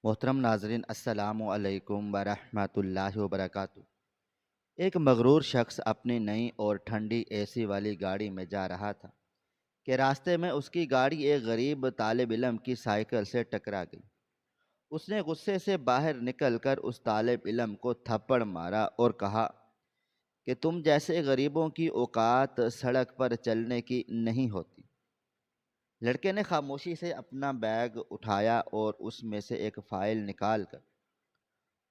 محترم ناظرین، السلام علیکم ورحمۃ اللہ وبرکاتہ۔ ایک مغرور شخص اپنی نئی اور ٹھنڈی اے سی والی گاڑی میں جا رہا تھا کہ راستے میں اس کی گاڑی ایک غریب طالب علم کی سائیکل سے ٹکرا گئی۔ اس نے غصے سے باہر نکل کر اس طالب علم کو تھپڑ مارا اور کہا کہ تم جیسے غریبوں کی اوقات سڑک پر چلنے کی نہیں ہوتی۔ لڑکے نے خاموشی سے اپنا بیگ اٹھایا اور اس میں سے ایک فائل نکال کر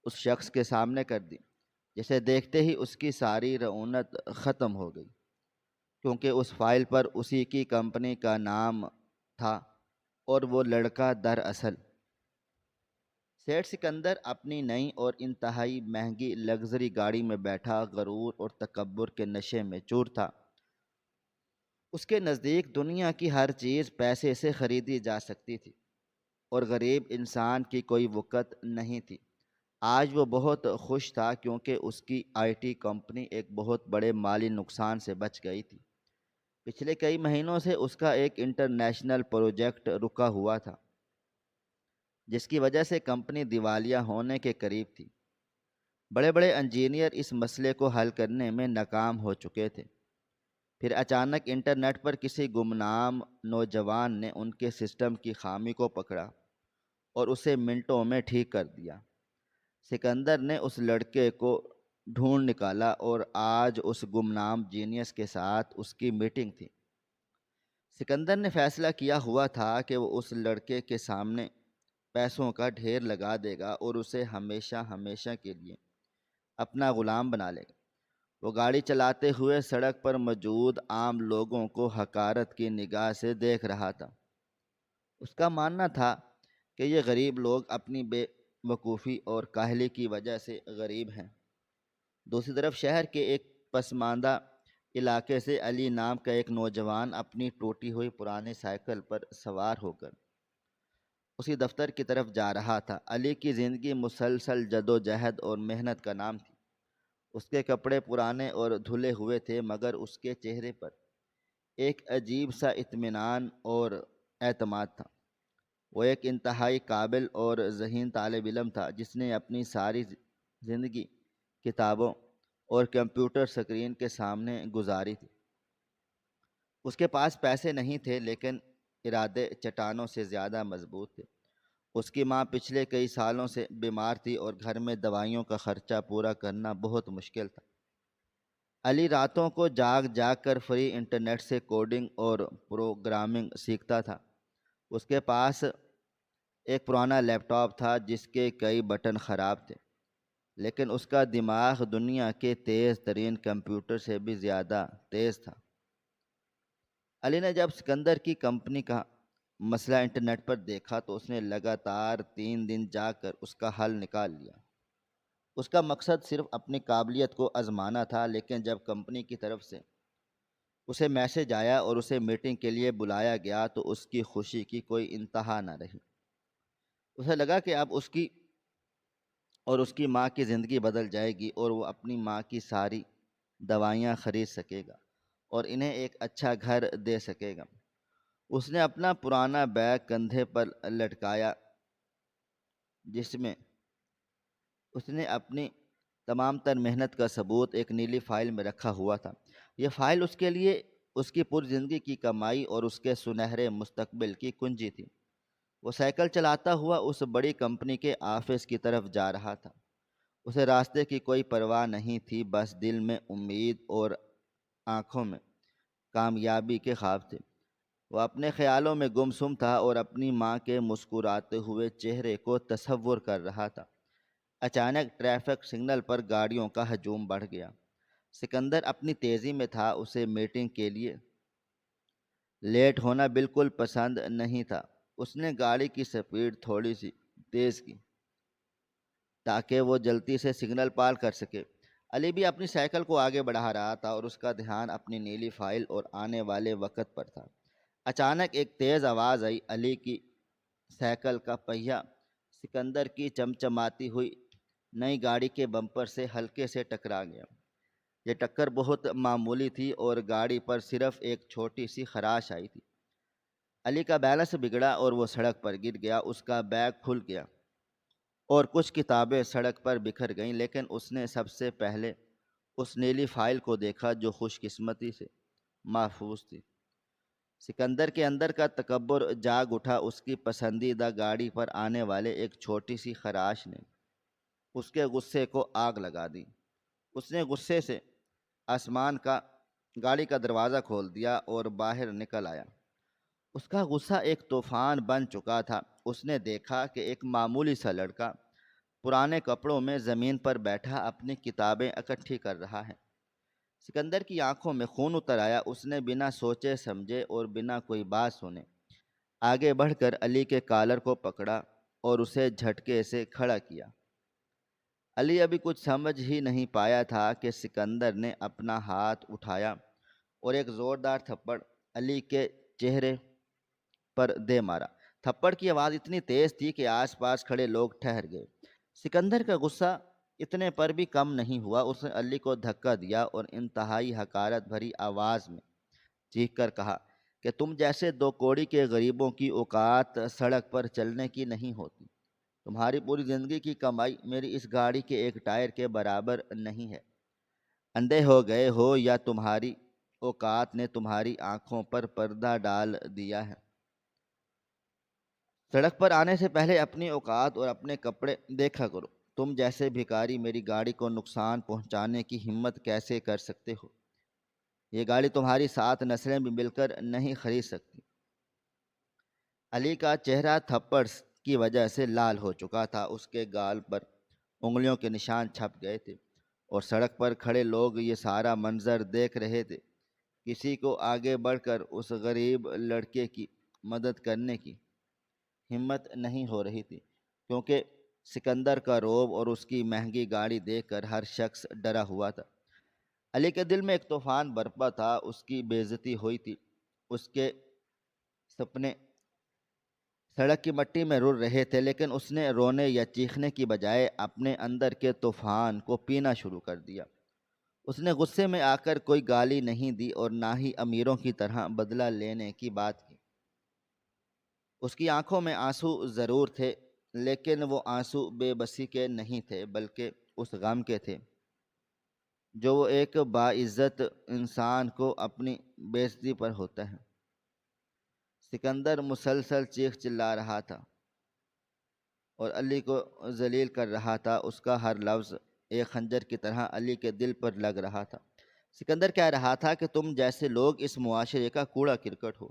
اس شخص کے سامنے کر دی، جسے دیکھتے ہی اس کی ساری رعونت ختم ہو گئی، کیونکہ اس فائل پر اسی کی کمپنی کا نام تھا اور وہ لڑکا دراصل سیٹھ سکندر اپنی نئی اور انتہائی مہنگی لگژری گاڑی میں بیٹھا غرور اور تکبر کے نشے میں چور تھا۔ اس کے نزدیک دنیا کی ہر چیز پیسے سے خریدی جا سکتی تھی اور غریب انسان کی کوئی وقت نہیں تھی۔ آج وہ بہت خوش تھا کیونکہ اس کی آئی ٹی کمپنی ایک بہت بڑے مالی نقصان سے بچ گئی تھی۔ پچھلے کئی مہینوں سے اس کا ایک انٹرنیشنل پروجیکٹ رکا ہوا تھا، جس کی وجہ سے کمپنی دیوالیہ ہونے کے قریب تھی۔ بڑے بڑے انجینئر اس مسئلے کو حل کرنے میں ناکام ہو چکے تھے۔ پھر اچانک انٹرنیٹ پر کسی گمنام نوجوان نے ان کے سسٹم کی خامی کو پکڑا اور اسے منٹوں میں ٹھیک کر دیا۔ سکندر نے اس لڑکے کو ڈھونڈ نکالا اور آج اس گمنام جینیس کے ساتھ اس کی میٹنگ تھی۔ سکندر نے فیصلہ کیا ہوا تھا کہ وہ اس لڑکے کے سامنے پیسوں کا ڈھیر لگا دے گا اور اسے ہمیشہ ہمیشہ کے لیے اپنا غلام بنا لے گا۔ وہ گاڑی چلاتے ہوئے سڑک پر موجود عام لوگوں کو حقارت کی نگاہ سے دیکھ رہا تھا۔ اس کا ماننا تھا کہ یہ غریب لوگ اپنی بے وقوفی اور کاہلی کی وجہ سے غریب ہیں۔ دوسری طرف شہر کے ایک پسماندہ علاقے سے علی نام کا ایک نوجوان اپنی ٹوٹی ہوئی پرانی سائیکل پر سوار ہو کر اسی دفتر کی طرف جا رہا تھا۔ علی کی زندگی مسلسل جدوجہد اور محنت کا نام تھی۔ اس کے کپڑے پرانے اور دھلے ہوئے تھے، مگر اس کے چہرے پر ایک عجیب سا اطمینان اور اعتماد تھا۔ وہ ایک انتہائی قابل اور ذہین طالب علم تھا جس نے اپنی ساری زندگی کتابوں اور کمپیوٹر سکرین کے سامنے گزاری تھی۔ اس کے پاس پیسے نہیں تھے، لیکن ارادے چٹانوں سے زیادہ مضبوط تھے۔ اس کی ماں پچھلے کئی سالوں سے بیمار تھی اور گھر میں دوائیوں کا خرچہ پورا کرنا بہت مشکل تھا۔ علی راتوں کو جاگ جاگ کر فری انٹرنیٹ سے کوڈنگ اور پروگرامنگ سیکھتا تھا۔ اس کے پاس ایک پرانا لیپ ٹاپ تھا جس کے کئی بٹن خراب تھے، لیکن اس کا دماغ دنیا کے تیز ترین کمپیوٹر سے بھی زیادہ تیز تھا۔ علی نے جب سکندر کی کمپنی کا مسئلہ انٹرنیٹ پر دیکھا تو اس نے لگاتار 3 دن جا کر اس کا حل نکال لیا۔ اس کا مقصد صرف اپنی قابلیت کو آزمانا تھا، لیکن جب کمپنی کی طرف سے اسے میسج آیا اور اسے میٹنگ کے لیے بلایا گیا تو اس کی خوشی کی کوئی انتہا نہ رہی۔ اسے لگا کہ اب اس کی اور اس کی ماں کی زندگی بدل جائے گی اور وہ اپنی ماں کی ساری دوائیاں خرید سکے گا اور انہیں ایک اچھا گھر دے سکے گا۔ اس نے اپنا پرانا بیگ کندھے پر لٹکایا جس میں اس نے اپنی تمام تر محنت کا ثبوت ایک نیلی فائل میں رکھا ہوا تھا۔ یہ فائل اس کے لیے اس کی پوری زندگی کی کمائی اور اس کے سنہرے مستقبل کی کنجی تھی۔ وہ سائیکل چلاتا ہوا اس بڑی کمپنی کے آفس کی طرف جا رہا تھا۔ اسے راستے کی کوئی پرواہ نہیں تھی، بس دل میں امید اور آنکھوں میں کامیابی کے خواب تھے۔ وہ اپنے خیالوں میں گمسم تھا اور اپنی ماں کے مسکراتے ہوئے چہرے کو تصور کر رہا تھا۔ اچانک ٹریفک سگنل پر گاڑیوں کا ہجوم بڑھ گیا۔ سکندر اپنی تیزی میں تھا، اسے میٹنگ کے لیے لیٹ ہونا بالکل پسند نہیں تھا۔ اس نے گاڑی کی سپیڈ تھوڑی سی تیز کی تاکہ وہ جلدی سے سگنل پار کر سکے۔ علی بھی اپنی سائیکل کو آگے بڑھا رہا تھا اور اس کا دھیان اپنی نیلی فائل اور آنے والے وقت پر تھا۔ اچانک ایک تیز آواز آئی۔ علی کی سائیکل کا پہیہ سکندر کی چمچماتی ہوئی نئی گاڑی کے بمپر سے ہلکے سے ٹکرا گیا۔ یہ ٹکر بہت معمولی تھی اور گاڑی پر صرف ایک چھوٹی سی خراش آئی تھی۔ علی کا بیلنس بگڑا اور وہ سڑک پر گر گیا۔ اس کا بیگ کھل گیا اور کچھ کتابیں سڑک پر بکھر گئیں، لیکن اس نے سب سے پہلے اس نیلی فائل کو دیکھا جو خوش قسمتی سے محفوظ تھی۔ سکندر کے اندر کا تکبر جاگ اٹھا۔ اس کی پسندیدہ گاڑی پر آنے والے ایک چھوٹی سی خراش نے اس کے غصے کو آگ لگا دی۔ اس نے غصے سے آسمان کا گاڑی کا دروازہ کھول دیا اور باہر نکل آیا۔ اس کا غصہ ایک طوفان بن چکا تھا۔ اس نے دیکھا کہ ایک معمولی سا لڑکا پرانے کپڑوں میں زمین پر بیٹھا اپنی کتابیں اکٹھی کر رہا ہے۔ سکندر کی آنکھوں میں خون اتر آیا۔ اس نے بنا سوچے سمجھے اور بنا کوئی بات سنے آگے بڑھ کر علی کے کالر کو پکڑا اور اسے جھٹکے سے کھڑا کیا۔ علی ابھی کچھ سمجھ ہی نہیں پایا تھا کہ سکندر نے اپنا ہاتھ اٹھایا اور ایک زوردار تھپڑ علی کے چہرے پر دے مارا۔ تھپڑ کی آواز اتنی تیز تھی کہ آس پاس کھڑے لوگ ٹھہر گئے۔ سکندر کا غصہ اتنے پر بھی کم نہیں ہوا۔ اس نے علی کو دھکا دیا اور انتہائی حقارت بھری آواز میں چیخ کر کہا کہ تم جیسے دو کوڑی کے غریبوں کی اوقات سڑک پر چلنے کی نہیں ہوتی۔ تمہاری پوری زندگی کی کمائی میری اس گاڑی کے ایک ٹائر کے برابر نہیں ہے۔ اندھے ہو گئے ہو یا تمہاری اوقات نے تمہاری آنکھوں پر پردہ ڈال دیا ہے؟ سڑک پر آنے سے پہلے اپنی اوقات اور اپنے کپڑے دیکھا کرو۔ تم جیسے بھکاری میری گاڑی کو نقصان پہنچانے کی ہمت کیسے کر سکتے ہو؟ یہ گاڑی تمہاری 7 نسلیں بھی مل کر نہیں خرید سکتی۔ علی کا چہرہ تھپڑ کی وجہ سے لال ہو چکا تھا۔ اس کے گال پر انگلیوں کے نشان چھپ گئے تھے اور سڑک پر کھڑے لوگ یہ سارا منظر دیکھ رہے تھے۔ کسی کو آگے بڑھ کر اس غریب لڑکے کی مدد کرنے کی ہمت نہیں ہو رہی تھی، کیونکہ سکندر کا روب اور اس کی مہنگی گاڑی دیکھ کر ہر شخص ڈرا ہوا تھا۔ علی کے دل میں ایک طوفان برپا تھا۔ اس کی بے عزتی ہوئی تھی۔ اس کے سپنے سڑک کی مٹی میں رل رہے تھے، لیکن اس نے رونے یا چیخنے کی بجائے اپنے اندر کے طوفان کو پینا شروع کر دیا۔ اس نے غصے میں آ کر کوئی گالی نہیں دی اور نہ ہی امیروں کی طرح بدلہ لینے کی بات کی۔ اس کی آنکھوں میں آنسو ضرور تھے، لیکن وہ آنسو بے بسی کے نہیں تھے، بلکہ اس غم کے تھے جو وہ ایک باعزت انسان کو اپنی بے عزتی پر ہوتا ہے۔ سکندر مسلسل چیخ چلا رہا تھا اور علی کو ذلیل کر رہا تھا۔ اس کا ہر لفظ ایک خنجر کی طرح علی کے دل پر لگ رہا تھا۔ سکندر کہہ رہا تھا کہ تم جیسے لوگ اس معاشرے کا کوڑا کرکٹ ہو،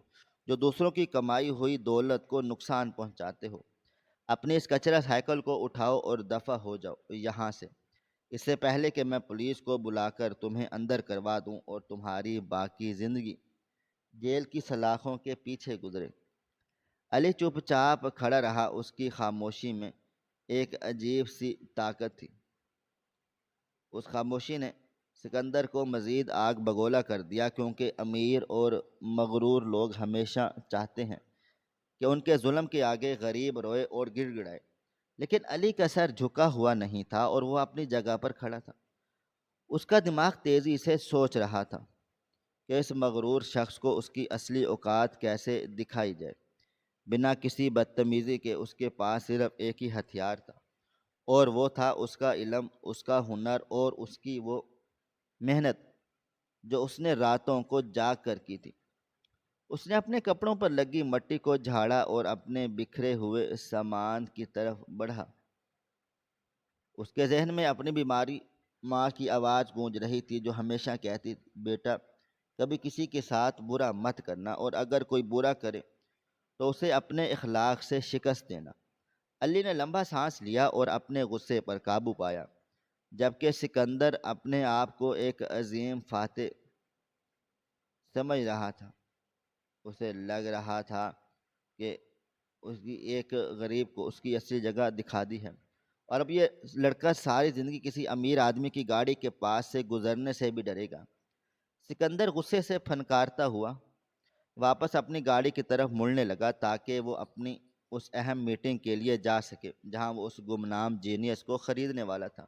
جو دوسروں کی کمائی ہوئی دولت کو نقصان پہنچاتے ہو۔ اپنی اس کچرا سائیکل کو اٹھاؤ اور دفع ہو جاؤ یہاں سے، اس سے پہلے کہ میں پولیس کو بلا کر تمہیں اندر کروا دوں اور تمہاری باقی زندگی جیل کی سلاخوں کے پیچھے گزرے۔ علی چپ چاپ کھڑا رہا۔ اس کی خاموشی میں ایک عجیب سی طاقت تھی۔ اس خاموشی نے سکندر کو مزید آگ بگولا کر دیا، کیونکہ امیر اور مغرور لوگ ہمیشہ چاہتے ہیں کہ ان کے ظلم کے آگے غریب روئے اور گڑ گڑائے، لیکن علی کا سر جھکا ہوا نہیں تھا اور وہ اپنی جگہ پر کھڑا تھا۔ اس کا دماغ تیزی سے سوچ رہا تھا کہ اس مغرور شخص کو اس کی اصلی اوقات کیسے دکھائی جائے۔ بنا کسی بدتمیزی کے اس کے پاس صرف ایک ہی ہتھیار تھا، اور وہ تھا اس کا علم، اس کا ہنر اور اس کی وہ محنت جو اس نے راتوں کو جاگ کر کی تھی۔ اس نے اپنے کپڑوں پر لگی مٹی کو جھاڑا اور اپنے بکھرے ہوئے سامان کی طرف بڑھا۔ اس کے ذہن میں اپنی بیماری ماں کی آواز گونج رہی تھی، جو ہمیشہ کہتی، بیٹا کبھی کسی کے ساتھ برا مت کرنا، اور اگر کوئی برا کرے تو اسے اپنے اخلاق سے شکست دینا۔ علی نے لمبا سانس لیا اور اپنے غصے پر قابو پایا، جبکہ سکندر اپنے آپ کو ایک عظیم فاتح سمجھ رہا تھا۔ اسے لگ رہا تھا کہ اس کی ایک غریب کو اس کی اصلی جگہ دکھا دی ہے، اور اب یہ لڑکا ساری زندگی کسی امیر آدمی کی گاڑی کے پاس سے گزرنے سے بھی ڈرے گا۔ سکندر غصے سے پھنکارتا ہوا واپس اپنی گاڑی کی طرف مڑنے لگا تاکہ وہ اپنی اس اہم میٹنگ کے لیے جا سکے جہاں وہ اس گمنام جینیس کو خریدنے والا تھا،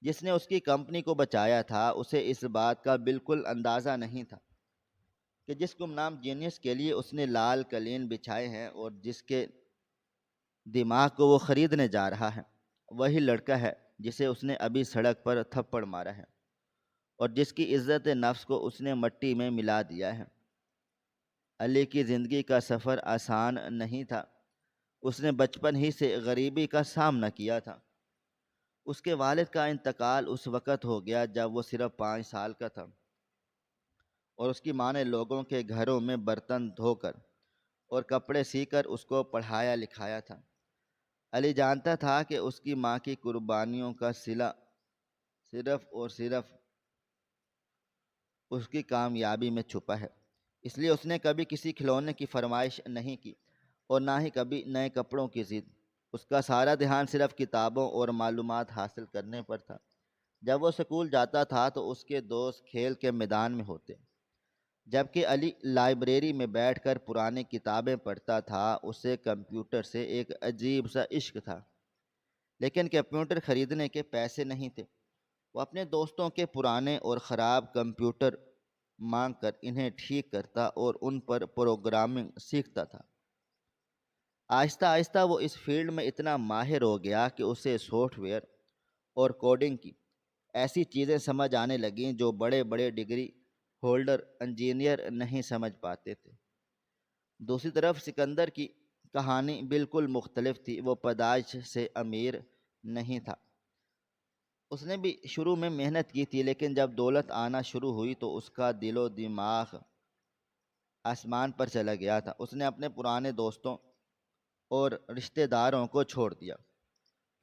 جس نے اس کی کمپنی کو بچایا تھا۔ اسے اس بات کا بالکل اندازہ نہیں تھا کہ جس گمنام جینیس کے لیے اس نے لال قلین بچھائے ہیں اور جس کے دماغ کو وہ خریدنے جا رہا ہے، وہی لڑکا ہے جسے اس نے ابھی سڑک پر تھپڑ مارا ہے اور جس کی عزت نفس کو اس نے مٹی میں ملا دیا ہے۔ علی کی زندگی کا سفر آسان نہیں تھا۔ اس نے بچپن ہی سے غریبی کا سامنا کیا تھا۔ اس کے والد کا انتقال اس وقت ہو گیا جب وہ صرف 5 سال کا تھا، اور اس کی ماں نے لوگوں کے گھروں میں برتن دھو کر اور کپڑے سی کر اس کو پڑھایا لکھایا تھا۔ علی جانتا تھا کہ اس کی ماں کی قربانیوں کا صلہ صرف اور صرف اس کی کامیابی میں چھپا ہے۔ اس لیے اس نے کبھی کسی کھلونے کی فرمائش نہیں کی اور نہ ہی کبھی نئے کپڑوں کی ضد۔ اس کا سارا دھیان صرف کتابوں اور معلومات حاصل کرنے پر تھا۔ جب وہ اسکول جاتا تھا تو اس کے دوست کھیل کے میدان میں ہوتے، جبکہ علی لائبریری میں بیٹھ کر پرانی کتابیں پڑھتا تھا۔ اسے کمپیوٹر سے ایک عجیب سا عشق تھا، لیکن کمپیوٹر خریدنے کے پیسے نہیں تھے۔ وہ اپنے دوستوں کے پرانے اور خراب کمپیوٹر مانگ کر انہیں ٹھیک کرتا اور ان پر پروگرامنگ سیکھتا تھا۔ آہستہ آہستہ وہ اس فیلڈ میں اتنا ماہر ہو گیا کہ اسے سافٹ ویئر اور کوڈنگ کی ایسی چیزیں سمجھ آنے لگیں جو بڑے بڑے ڈگری ہولڈر انجینئر نہیں سمجھ پاتے تھے۔ دوسری طرف سکندر کی کہانی بالکل مختلف تھی۔ وہ پیدائش سے امیر نہیں تھا۔ اس نے بھی شروع میں محنت کی تھی، لیکن جب دولت آنا شروع ہوئی تو اس کا دل و دماغ آسمان پر چلا گیا تھا۔ اس نے اپنے پرانے دوستوں اور رشتہ داروں کو چھوڑ دیا،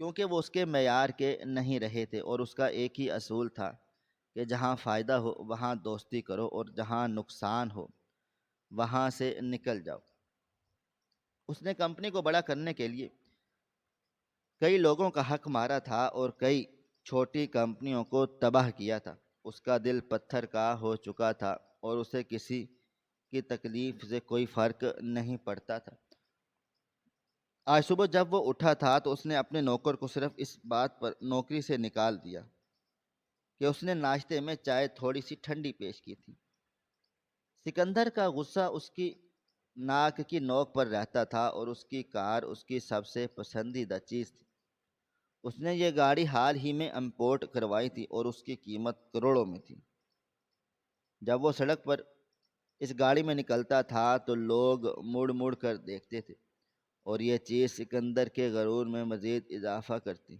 کیونکہ وہ اس کے معیار کے نہیں رہے تھے، اور اس کا ایک ہی اصول تھا کہ جہاں فائدہ ہو وہاں دوستی کرو اور جہاں نقصان ہو وہاں سے نکل جاؤ۔ اس نے کمپنی کو بڑا کرنے کے لیے کئی لوگوں کا حق مارا تھا اور کئی چھوٹی کمپنیوں کو تباہ کیا تھا۔ اس کا دل پتھر کا ہو چکا تھا اور اسے کسی کی تکلیف سے کوئی فرق نہیں پڑتا تھا۔ آج صبح جب وہ اٹھا تھا تو اس نے اپنے نوکر کو صرف اس بات پر نوکری سے نکال دیا کہ اس نے ناشتے میں چائے تھوڑی سی ٹھنڈی پیش کی تھی۔ سکندر کا غصہ اس کی ناک کی نوک پر رہتا تھا، اور اس کی کار اس کی سب سے پسندیدہ چیز تھی۔ اس نے یہ گاڑی حال ہی میں امپورٹ کروائی تھی اور اس کی قیمت کروڑوں میں تھی۔ جب وہ سڑک پر اس گاڑی میں نکلتا تھا تو لوگ مڑ مڑ کر دیکھتے تھے، اور یہ چیز سکندر کے غرور میں مزید اضافہ کرتی۔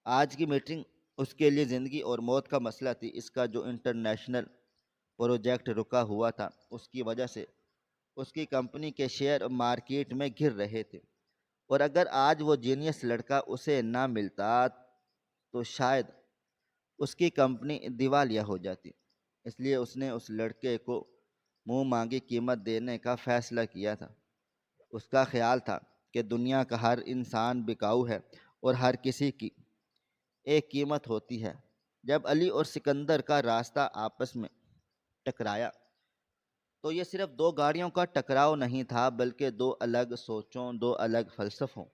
آج کی میٹنگ اس کے لیے زندگی اور موت کا مسئلہ تھی۔ اس کا جو انٹرنیشنل پروجیکٹ رکا ہوا تھا، اس کی وجہ سے اس کی کمپنی کے شیئر مارکیٹ میں گر رہے تھے، اور اگر آج وہ جینیس لڑکا اسے نہ ملتا تو شاید اس کی کمپنی دیوالیہ ہو جاتی۔ اس لیے اس نے اس لڑکے کو منہ مانگی قیمت دینے کا فیصلہ کیا تھا۔ اس کا خیال تھا کہ دنیا کا ہر انسان بکاؤ ہے اور ہر کسی کی ایک قیمت ہوتی ہے۔ جب علی اور سکندر کا راستہ آپس میں ٹکرایا تو یہ صرف دو گاڑیوں کا ٹکراؤ نہیں تھا، بلکہ دو الگ سوچوں، دو الگ فلسفوں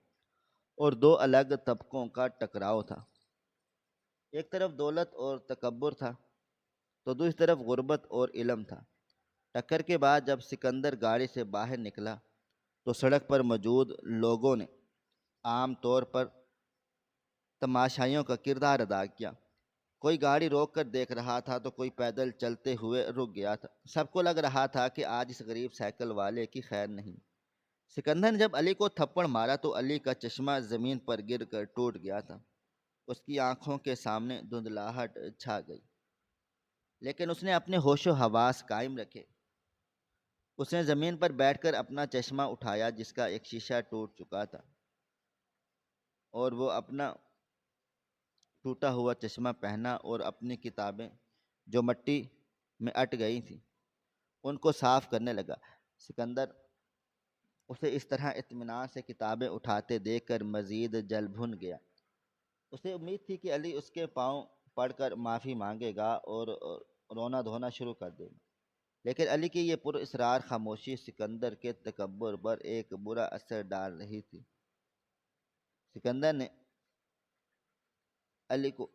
اور دو الگ طبقوں کا ٹکراؤ تھا۔ ایک طرف دولت اور تکبر تھا تو دوسری طرف غربت اور علم تھا۔ ٹکر کے بعد جب سکندر گاڑی سے باہر نکلا تو سڑک پر موجود لوگوں نے عام طور پر تماشائیوں کا کردار ادا کیا۔ کوئی گاڑی روک کر دیکھ رہا تھا تو کوئی پیدل چلتے ہوئے رک گیا تھا۔ سب کو لگ رہا تھا کہ آج اس غریب سائیکل والے کی خیر نہیں۔ سکندر نے جب علی کو تھپڑ مارا تو علی کا چشمہ زمین پر گر کر ٹوٹ گیا تھا۔ اس کی آنکھوں کے سامنے دھندلاہٹ چھا گئی، لیکن اس نے اپنے ہوش و حواس قائم رکھے۔ اس نے زمین پر بیٹھ کر اپنا چشمہ اٹھایا جس کا ایک شیشہ ٹوٹ چکا تھا، اور وہ اپنا ٹوٹا ہوا چشمہ پہنا اور اپنی کتابیں جو مٹی میں اٹ گئی تھیں ان کو صاف کرنے لگا۔ سکندر اسے اس طرح اطمینان سے کتابیں اٹھاتے دیکھ کر مزید جل بھن گیا۔ اسے امید تھی کہ علی اس کے پاؤں پڑھ کر معافی مانگے گا اور رونا دھونا شروع کر دے گا، لیکن علی کی یہ پر اسرار خاموشی سکندر کے تکبر پر ایک برا اثر ڈال رہی تھی۔ سکندر نے علی کو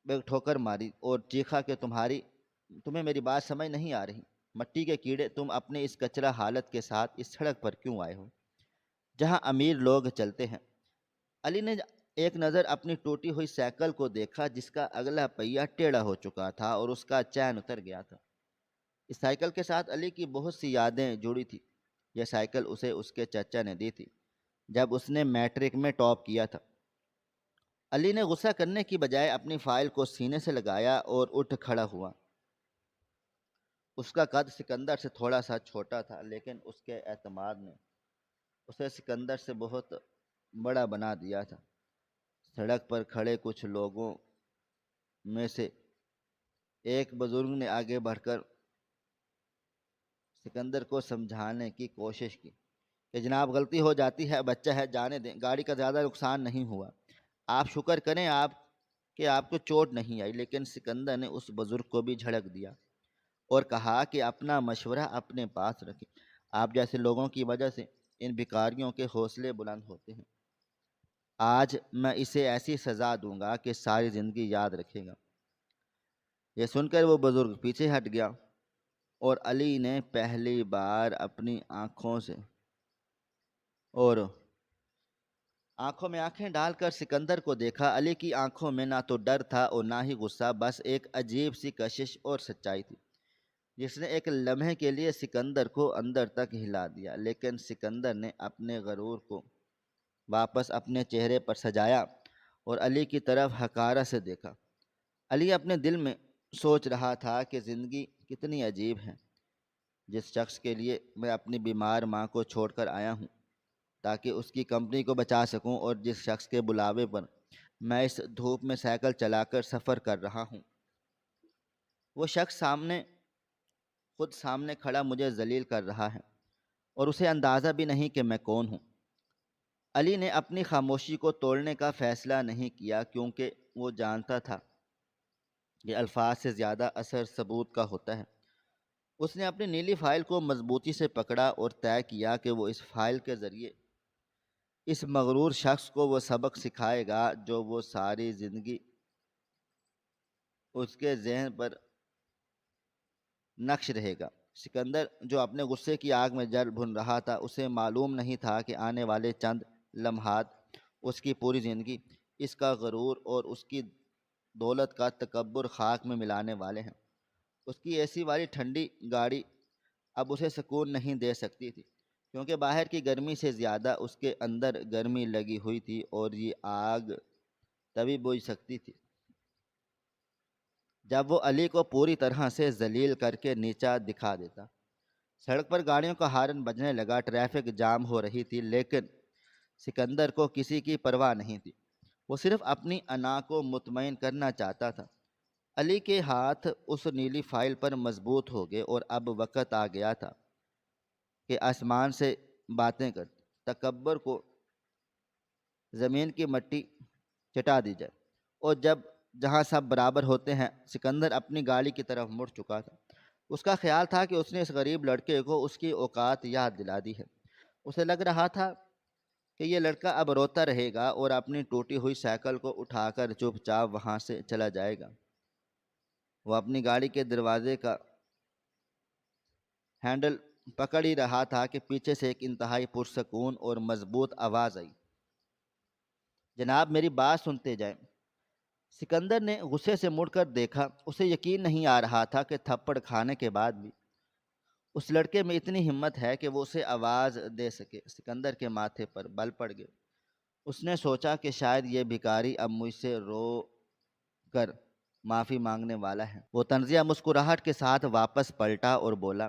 ایک ٹھوکر ماری اور چیخا کہ تمہیں میری بات سمجھ نہیں آ رہی؟ مٹی کے کیڑے، تم اپنے اس کچرا حالت کے ساتھ اس سڑک پر کیوں آئے ہو جہاں امیر لوگ چلتے ہیں؟ علی نے ایک نظر اپنی ٹوٹی ہوئی سائیکل کو دیکھا جس کا اگلا پہیہ ٹیڑھا ہو چکا تھا اور اس کا چین اتر گیا تھا۔ اس سائیکل کے ساتھ علی کی بہت سی یادیں جڑی تھی۔ یہ سائیکل اسے اس کے چچا نے دی تھی جب اس نے میٹرک میں ٹاپ کیا تھا۔ علی نے غصہ کرنے کی بجائے اپنی فائل کو سینے سے لگایا اور اٹھ کھڑا ہوا۔ اس کا قد سکندر سے تھوڑا سا چھوٹا تھا، لیکن اس کے اعتماد نے اسے سکندر سے بہت بڑا بنا دیا تھا۔ سڑک پر کھڑے کچھ لوگوں میں سے ایک بزرگ نے آگے بڑھ کر سکندر کو سمجھانے کی کوشش کی کہ جناب غلطی ہو جاتی ہے، بچہ ہے، جانے دیں، گاڑی کا زیادہ نقصان نہیں ہوا، آپ شکر کریں کہ آپ کو چوٹ نہیں آئی۔ لیکن سکندر نے اس بزرگ کو بھی جھڑک دیا اور کہا کہ اپنا مشورہ اپنے پاس رکھیں، آپ جیسے لوگوں کی وجہ سے ان بھکاریوں کے حوصلے بلند ہوتے ہیں۔ آج میں اسے ایسی سزا دوں گا کہ ساری زندگی یاد رکھے گا۔ یہ سن کر وہ بزرگ پیچھے ہٹ گیا اور علی نے پہلی بار اپنی آنکھوں میں آنکھیں ڈال کر سکندر کو دیکھا۔ علی کی آنکھوں میں نہ تو ڈر تھا اور نہ ہی غصہ، بس ایک عجیب سی کشش اور سچائی تھی جس نے ایک لمحے کے لیے سکندر کو اندر تک ہلا دیا۔ لیکن سکندر نے اپنے غرور کو واپس اپنے چہرے پر سجایا اور علی کی طرف حقارت سے دیکھا۔ علی اپنے دل میں سوچ رہا تھا کہ زندگی کتنی عجیب ہے۔ جس شخص کے لیے میں اپنی بیمار ماں کو چھوڑ کر آیا ہوں تاکہ اس کی کمپنی کو بچا سکوں، اور جس شخص کے بلاوے پر میں اس دھوپ میں سائیکل چلا کر سفر کر رہا ہوں، وہ شخص خود سامنے کھڑا مجھے ذلیل کر رہا ہے اور اسے اندازہ بھی نہیں کہ میں کون ہوں۔ علی نے اپنی خاموشی کو توڑنے کا فیصلہ نہیں کیا، کیونکہ وہ جانتا تھا کہ الفاظ سے زیادہ اثر ثبوت کا ہوتا ہے۔ اس نے اپنی نیلی فائل کو مضبوطی سے پکڑا اور طے کیا کہ وہ اس فائل کے ذریعے اس مغرور شخص کو وہ سبق سکھائے گا جو وہ ساری زندگی اس کے ذہن پر نقش رہے گا۔ سکندر جو اپنے غصے کی آگ میں جل بھن رہا تھا، اسے معلوم نہیں تھا کہ آنے والے چند لمحات اس کی پوری زندگی، اس کا غرور اور اس کی دولت کا تکبر خاک میں ملانے والے ہیں۔ اس کی ایسی والی ٹھنڈی گاڑی اب اسے سکون نہیں دے سکتی تھی، کیونکہ باہر کی گرمی سے زیادہ اس کے اندر گرمی لگی ہوئی تھی اور یہ آگ تبھی بجھ سکتی تھی جب وہ علی کو پوری طرح سے ذلیل کر کے نیچا دکھا دیتا۔ سڑک پر گاڑیوں کا ہارن بجنے لگا، ٹریفک جام ہو رہی تھی، لیکن سکندر کو کسی کی پرواہ نہیں تھی۔ وہ صرف اپنی انا کو مطمئن کرنا چاہتا تھا۔ علی کے ہاتھ اس نیلی فائل پر مضبوط ہو گئے اور اب وقت آ گیا تھا کہ آسمان سے باتیں کر تکبر کو زمین کی مٹی چٹا دی جائے، اور جہاں سب برابر ہوتے ہیں۔ سکندر اپنی گاڑی کی طرف مڑ چکا تھا۔ اس کا خیال تھا کہ اس نے اس غریب لڑکے کو اس کی اوقات یاد دلا دی ہے۔ اسے لگ رہا تھا کہ یہ لڑکا اب روتا رہے گا اور اپنی ٹوٹی ہوئی سائیکل کو اٹھا کر چپ چاپ وہاں سے چلا جائے گا۔ وہ اپنی گاڑی کے دروازے کا ہینڈل پکڑ ہی رہا تھا کہ پیچھے سے ایک انتہائی پرسکون اور مضبوط آواز آئی، جناب میری بات سنتے جائیں۔ سکندر نے غصے سے مڑ کر دیکھا۔ اسے یقین نہیں آ رہا تھا کہ تھپڑ کھانے کے بعد بھی اس لڑکے میں اتنی ہمت ہے کہ وہ اسے آواز دے سکے۔ سکندر کے ماتھے پر بل پڑ گئے۔ اس نے سوچا کہ شاید یہ بھکاری اب مجھ سے رو کر معافی مانگنے والا ہے۔ وہ طنزیہ مسکراہٹ کے ساتھ واپس پلٹا اور بولا،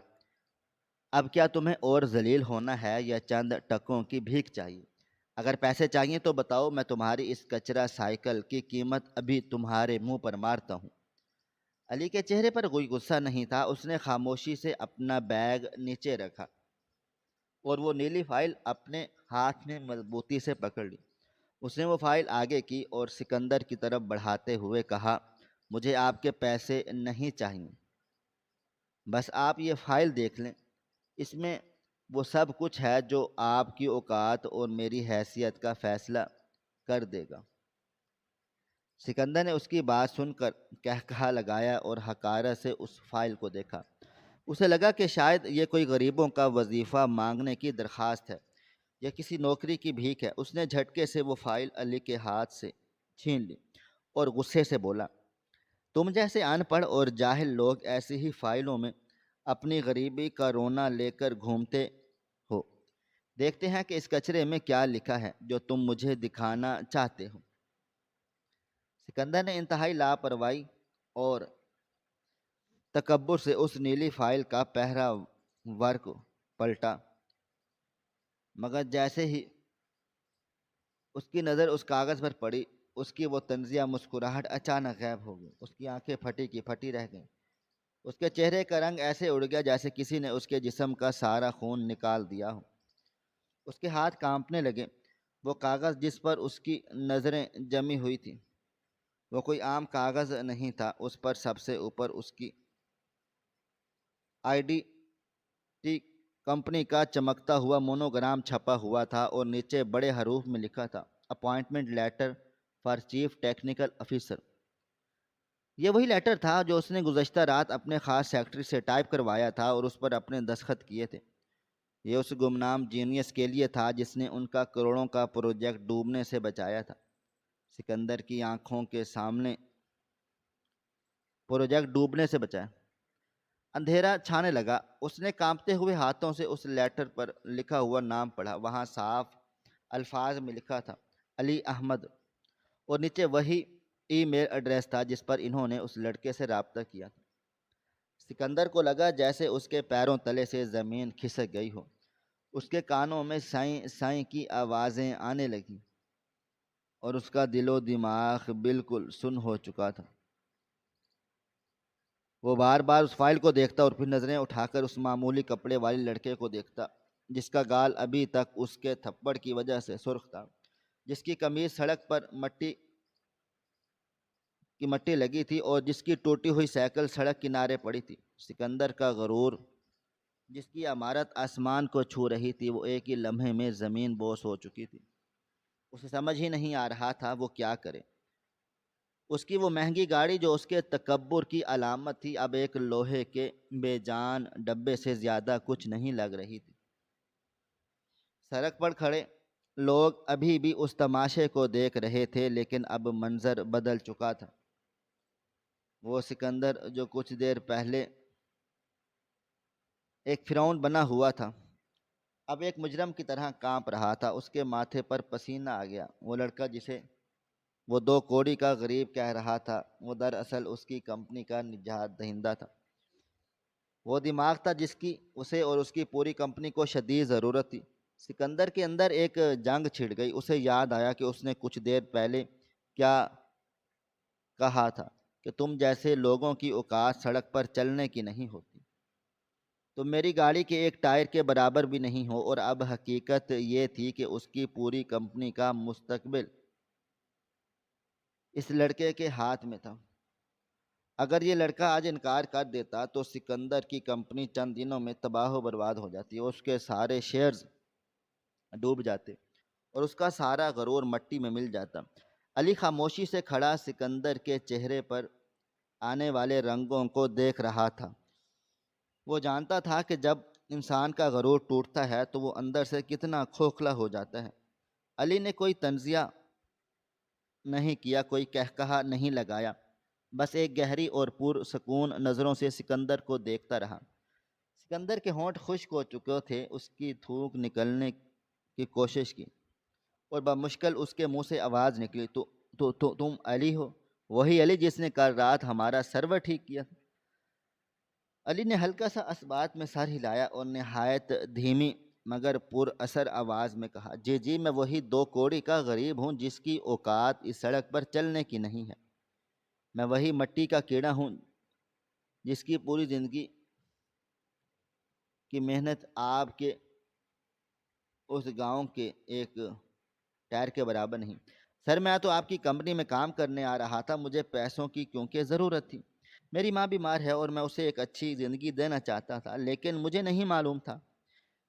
اب کیا تمہیں اور ذلیل ہونا ہے یا چند ٹکوں کی بھیک چاہیے؟ اگر پیسے چاہیے تو بتاؤ، میں تمہاری اس کچرا سائیکل کی قیمت ابھی تمہارے منہ پر مارتا ہوں۔ علی کے چہرے پر کوئی غصہ نہیں تھا۔ اس نے خاموشی سے اپنا بیگ نیچے رکھا اور وہ نیلی فائل اپنے ہاتھ میں مضبوطی سے پکڑ لی۔ اس نے وہ فائل آگے کی اور سکندر کی طرف بڑھاتے ہوئے کہا، مجھے آپ کے پیسے نہیں چاہیے، بس آپ یہ فائل دیکھ لیں، اس میں وہ سب کچھ ہے جو آپ کی اوقات اور میری حیثیت کا فیصلہ کر دے گا۔ سکندر نے اس کی بات سن کر قہقہا لگایا اور حقارت سے اس فائل کو دیکھا۔ اسے لگا کہ شاید یہ کوئی غریبوں کا وظیفہ مانگنے کی درخواست ہے۔ یہ کسی نوکری کی بھیک ہے۔ اس نے جھٹکے سے وہ فائل علی کے ہاتھ سے چھین لی اور غصے سے بولا، تم جیسے ان پڑھ اور جاہل لوگ ایسی ہی فائلوں میں اپنی غریبی کا رونا لے کر گھومتے ہو۔ دیکھتے ہیں کہ اس کچرے میں کیا لکھا ہے جو تم مجھے دکھانا چاہتے ہو۔ سکندر نے انتہائی لاپرواہی اور تکبر سے اس نیلی فائل کا پہرا ورق پلٹا، مگر جیسے ہی اس کی نظر اس کاغذ پر پڑی، اس کی وہ طنزیہ مسکراہٹ اچانک غائب ہو گئی۔ اس کی آنکھیں پھٹی کی پھٹی رہ گئیں۔ اس کے چہرے کا رنگ ایسے اڑ گیا جیسے کسی نے اس کے جسم کا سارا خون نکال دیا ہو۔ اس کے ہاتھ کانپنے لگے۔ وہ کاغذ جس پر اس کی نظریں جمی ہوئی تھیں وہ کوئی عام کاغذ نہیں تھا۔ اس پر سب سے اوپر اس کی آئی ڈی ٹی کمپنی کا چمکتا ہوا مونوگرام چھپا ہوا تھا اور نیچے بڑے حروف میں لکھا تھا، appointment letter for chief technical officer. یہ وہی لیٹر تھا جو اس نے گزشتہ رات اپنے خاص سیکرٹری سے ٹائپ کروایا تھا اور اس پر اپنے دستخط کیے تھے۔ یہ اس گمنام جینیس کے لیے تھا جس نے ان کا کروڑوں کا پروجیکٹ ڈوبنے سے بچایا تھا۔ سکندر کی آنکھوں کے سامنے پروجیکٹ ڈوبنے سے بچایا۔ اندھیرا چھانے لگا۔ اس نے کانپتے ہوئے ہاتھوں سے اس لیٹر پر لکھا ہوا نام پڑھا۔ وہاں صاف الفاظ میں لکھا تھا، علی احمد، اور نیچے وہی ای میل ایڈریس تھا جس پر انہوں نے اس لڑکے سے رابطہ کیا تھا۔ سکندر کو لگا جیسے اس کے پیروں تلے سے زمین کھسک گئی ہو۔ اس کے کانوں میں سائیں سائیں کی آوازیں آنے لگیں اور اس کا دل و دماغ بالکل سن ہو چکا تھا۔ وہ بار بار اس فائل کو دیکھتا اور پھر نظریں اٹھا کر اس معمولی کپڑے والے لڑکے کو دیکھتا جس کا گال ابھی تک اس کے تھپڑ کی وجہ سے سرخ تھا، جس کی قمیض سڑک پر مٹی لگی تھی اور جس کی ٹوٹی ہوئی سائیکل سڑک کنارے پڑی تھی۔ سکندر کا غرور، جس کی عمارت آسمان کو چھو رہی تھی، وہ ایک ہی لمحے میں زمین بوس ہو چکی تھی۔ اسے سمجھ ہی نہیں آ رہا تھا وہ کیا کرے۔ اس کی وہ مہنگی گاڑی جو اس کے تکبر کی علامت تھی اب ایک لوہے کے بے جان ڈبے سے زیادہ کچھ نہیں لگ رہی تھی۔ سڑک پر کھڑے لوگ ابھی بھی اس تماشے کو دیکھ رہے تھے لیکن اب منظر بدل چکا تھا۔ وہ سکندر جو کچھ دیر پہلے ایک فرعون بنا ہوا تھا اب ایک مجرم کی طرح کانپ رہا تھا۔ اس کے ماتھے پر پسینہ آ گیا۔ وہ لڑکا جسے وہ 2 کوڑی کا غریب کہہ رہا تھا وہ دراصل اس کی کمپنی کا نجات دہندہ تھا۔ وہ دماغ تھا جس کی اسے اور اس کی پوری کمپنی کو شدید ضرورت تھی۔ سکندر کے اندر ایک جنگ چھڑ گئی۔ اسے یاد آیا کہ اس نے کچھ دیر پہلے کیا کہا تھا کہ تم جیسے لوگوں کی اوقات سڑک پر چلنے کی نہیں ہوتی، تم میری گاڑی کے ایک ٹائر کے برابر بھی نہیں ہو۔ اور اب حقیقت یہ تھی کہ اس کی پوری کمپنی کا مستقبل اس لڑکے کے ہاتھ میں تھا۔ اگر یہ لڑکا آج انکار کر دیتا تو سکندر کی کمپنی چند دنوں میں تباہ و برباد ہو جاتی اور اس کے سارے شیئرز ڈوب جاتے اور اس کا سارا غرور مٹی میں مل جاتا۔ علی خاموشی سے کھڑا سکندر کے چہرے پر آنے والے رنگوں کو دیکھ رہا تھا۔ وہ جانتا تھا کہ جب انسان کا غرور ٹوٹتا ہے تو وہ اندر سے کتنا کھوکھلا ہو جاتا ہے۔ علی نے کوئی طنزیہ نہیں کیا، کوئی کہکہا نہیں لگایا، بس ایک گہری اور پرسکون نظروں سے سکندر کو دیکھتا رہا۔ سکندر کے ہونٹ خشک ہو چکے تھے۔ اس کی تھوک نکلنے کی کوشش کی اور بمشکل اس کے منہ سے آواز نکلی، تم علی ہو؟ وہی علی جس نے کل رات ہمارا سرور ٹھیک کیا تھا؟ علی نے ہلکا سا اس بات میں سر ہلایا اور نہایت دھیمی مگر پر اثر آواز میں کہا، جی میں وہی 2 کوڑی کا غریب ہوں جس کی اوقات اس سڑک پر چلنے کی نہیں ہے۔ میں وہی مٹی کا کیڑا ہوں جس کی پوری زندگی کی محنت آپ کے اس گاؤں کے ایک ٹائر کے برابر نہیں۔ سر میں تو آپ کی کمپنی میں کام کرنے آ رہا تھا، مجھے پیسوں کی کیونکہ ضرورت تھی۔ میری ماں بیمار ہے اور میں اسے ایک اچھی زندگی دینا چاہتا تھا، لیکن مجھے نہیں معلوم تھا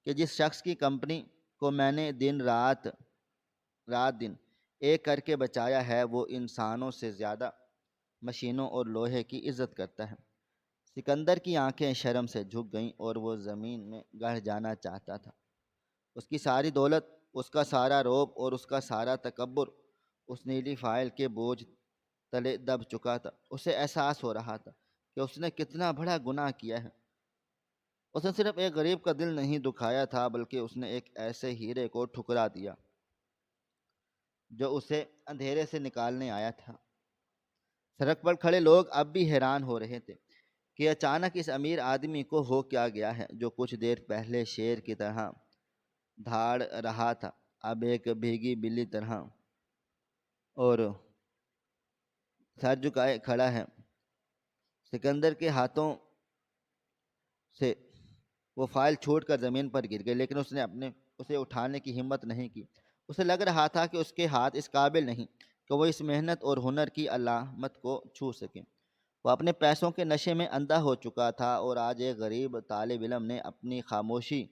کہ جس شخص کی کمپنی کو میں نے رات دن ایک کر کے بچایا ہے وہ انسانوں سے زیادہ مشینوں اور لوہے کی عزت کرتا ہے۔ سکندر کی آنکھیں شرم سے جھک گئیں اور وہ زمین میں گڑ جانا چاہتا تھا۔ اس کی ساری دولت اس کا سارا روب اور اس کا سارا تکبر اس نیلی فائل کے بوجھ تلے دب چکا تھا۔ اسے احساس ہو رہا تھا کہ اس نے کتنا بڑا گناہ کیا ہے۔ اس نے صرف ایک غریب کا دل نہیں دکھایا تھا، بلکہ اس نے ایک ایسے ہیرے کو ٹھکرا دیا جو اسے اندھیرے سے نکالنے آیا تھا۔ سڑک پر کھڑے لوگ اب بھی حیران ہو رہے تھے کہ اچانک اس امیر آدمی کو ہو کیا گیا ہے، جو کچھ دیر پہلے شیر کی طرح دھاڑ رہا تھا، اب ایک بھیگی بلی طرح اور سر جھکائے کھڑا ہے۔ سکندر کے ہاتھوں سے وہ فائل چھوٹ کر زمین پر گر گئی، لیکن اس نے اسے اٹھانے کی ہمت نہیں کی۔ اسے لگ رہا تھا کہ اس کے ہاتھ اس قابل نہیں کہ وہ اس محنت اور ہنر کی علامت کو چھو سکے۔ وہ اپنے پیسوں کے نشے میں اندھا ہو چکا تھا، اور آج ایک غریب طالب علم نے اپنی خاموشی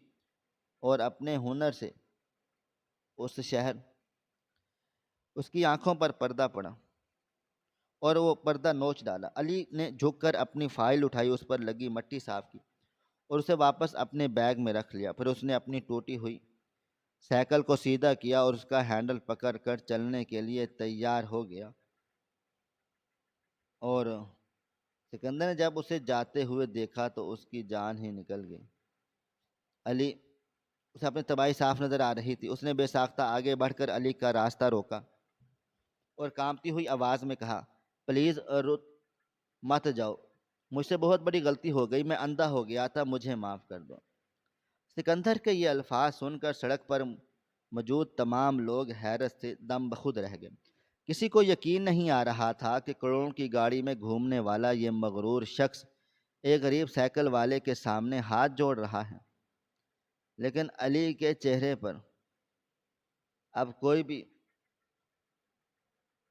اور اپنے ہنر سے اس کی آنکھوں پر پردہ پڑا اور وہ پردہ نوچ ڈالا۔ علی نے جھک کر اپنی فائل اٹھائی، اس پر لگی مٹی صاف کی اور اسے واپس اپنے بیگ میں رکھ لیا۔ پھر اس نے اپنی ٹوٹی ہوئی سائیکل کو سیدھا کیا اور اس کا ہینڈل پکڑ کر چلنے کے لیے تیار ہو گیا، اور سکندر نے جب اسے جاتے ہوئے دیکھا تو اس کی جان ہی نکل گئی۔ علی اسے اپنی تباہی صاف نظر آ رہی تھی۔ اس نے بے ساختہ آگے بڑھ کر علی کا راستہ روکا اور کانپتی ہوئی آواز میں کہا، پلیز رک مت جاؤ، مجھ سے بہت بڑی غلطی ہو گئی، میں اندھا ہو گیا تھا، مجھے معاف کر دو۔ سکندر کے یہ الفاظ سن کر سڑک پر موجود تمام لوگ حیرت سے دم بخود رہ گئے۔ کسی کو یقین نہیں آ رہا تھا کہ کروڑوں کی گاڑی میں گھومنے والا یہ مغرور شخص ایک غریب سائیکل والے کے سامنے ہاتھ جوڑ رہا ہے۔ لیکن علی کے چہرے پر اب کوئی بھی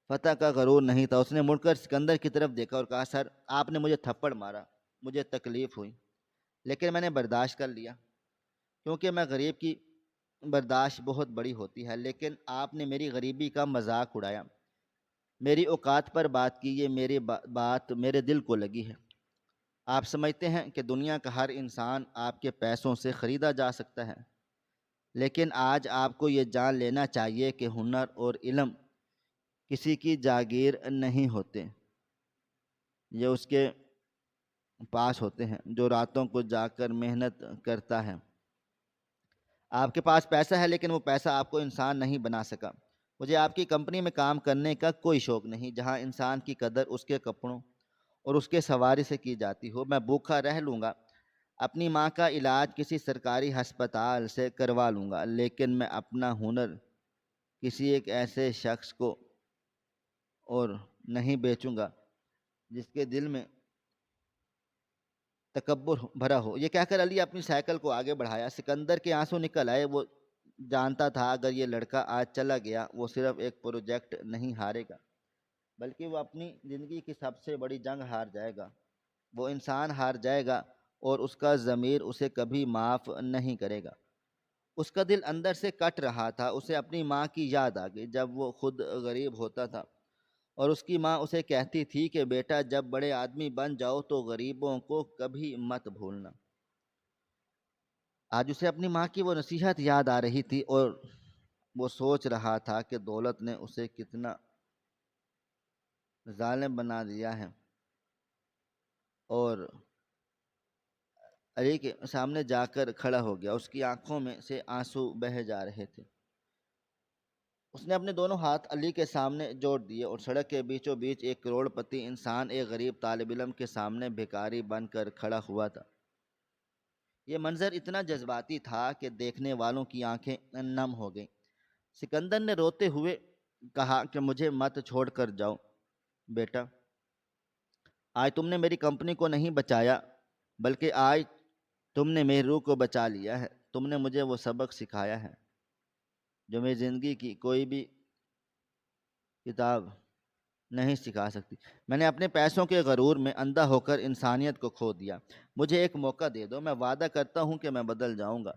فتح کا غرور نہیں تھا۔ اس نے مڑ کر سکندر کی طرف دیکھا اور کہا، سر، آپ نے مجھے تھپڑ مارا، مجھے تکلیف ہوئی، لیکن میں نے برداشت کر لیا، کیونکہ میں غریب کی برداشت بہت بڑی ہوتی ہے۔ لیکن آپ نے میری غریبی کا مذاق اڑایا، میری اوقات پر بات کی، یہ میری بات میرے دل کو لگی ہے۔ آپ سمجھتے ہیں کہ دنیا کا ہر انسان آپ کے پیسوں سے خریدا جا سکتا ہے، لیکن آج آپ کو یہ جان لینا چاہیے کہ ہنر اور علم کسی کی جاگیر نہیں ہوتے، یہ اس کے پاس ہوتے ہیں جو راتوں کو جا کر محنت کرتا ہے۔ آپ کے پاس پیسہ ہے، لیکن وہ پیسہ آپ کو انسان نہیں بنا سکا۔ مجھے آپ کی کمپنی میں کام کرنے کا کوئی شوق نہیں جہاں انسان کی قدر اس کے کپڑوں اور اس کے سواری سے کی جاتی ہو۔ میں بھوکا رہ لوں گا، اپنی ماں کا علاج کسی سرکاری ہسپتال سے کروا لوں گا، لیکن میں اپنا ہنر کسی ایک ایسے شخص کو اور نہیں بیچوں گا جس کے دل میں تکبر بھرا ہو۔ یہ کہہ کر علی اپنی سائیکل کو آگے بڑھایا۔ سکندر کے آنسو نکل آئے۔ وہ جانتا تھا اگر یہ لڑکا آج چلا گیا، وہ صرف ایک پروجیکٹ نہیں ہارے گا، بلکہ وہ اپنی زندگی کی سب سے بڑی جنگ ہار جائے گا۔ وہ انسان ہار جائے گا اور اس کا ضمیر اسے کبھی معاف نہیں کرے گا۔ اس کا دل اندر سے کٹ رہا تھا۔ اسے اپنی ماں کی یاد آ گئی جب وہ خود غریب ہوتا تھا اور اس کی ماں اسے کہتی تھی کہ بیٹا، جب بڑے آدمی بن جاؤ تو غریبوں کو کبھی مت بھولنا۔ آج اسے اپنی ماں کی وہ نصیحت یاد آ رہی تھی اور وہ سوچ رہا تھا کہ دولت نے اسے کتنا ظالم بنا دیا ہے، اور علی کے سامنے جا کر کھڑا ہو گیا۔ اس کی آنکھوں میں سے آنسو بہہ جا رہے تھے۔ اس نے اپنے دونوں ہاتھ علی کے سامنے جوڑ دیے اور سڑک کے بیچوں بیچ ایک کروڑ پتی انسان ایک غریب طالب علم کے سامنے بھکاری بن کر کھڑا ہوا تھا۔ یہ منظر اتنا جذباتی تھا کہ دیکھنے والوں کی آنکھیں نم ہو گئیں۔ سکندر نے روتے ہوئے کہا کہ مجھے مت چھوڑ کر جاؤ بیٹا، آج تم نے میری کمپنی کو نہیں بچایا، بلکہ آج تم نے میری روح کو بچا لیا ہے۔ تم نے مجھے وہ سبق سکھایا ہے جو میری زندگی کی کوئی بھی کتاب نہیں سکھا سکتی۔ میں نے اپنے پیسوں کے غرور میں اندھا ہو کر انسانیت کو کھو دیا۔ مجھے ایک موقع دے دو، میں وعدہ کرتا ہوں کہ میں بدل جاؤں گا۔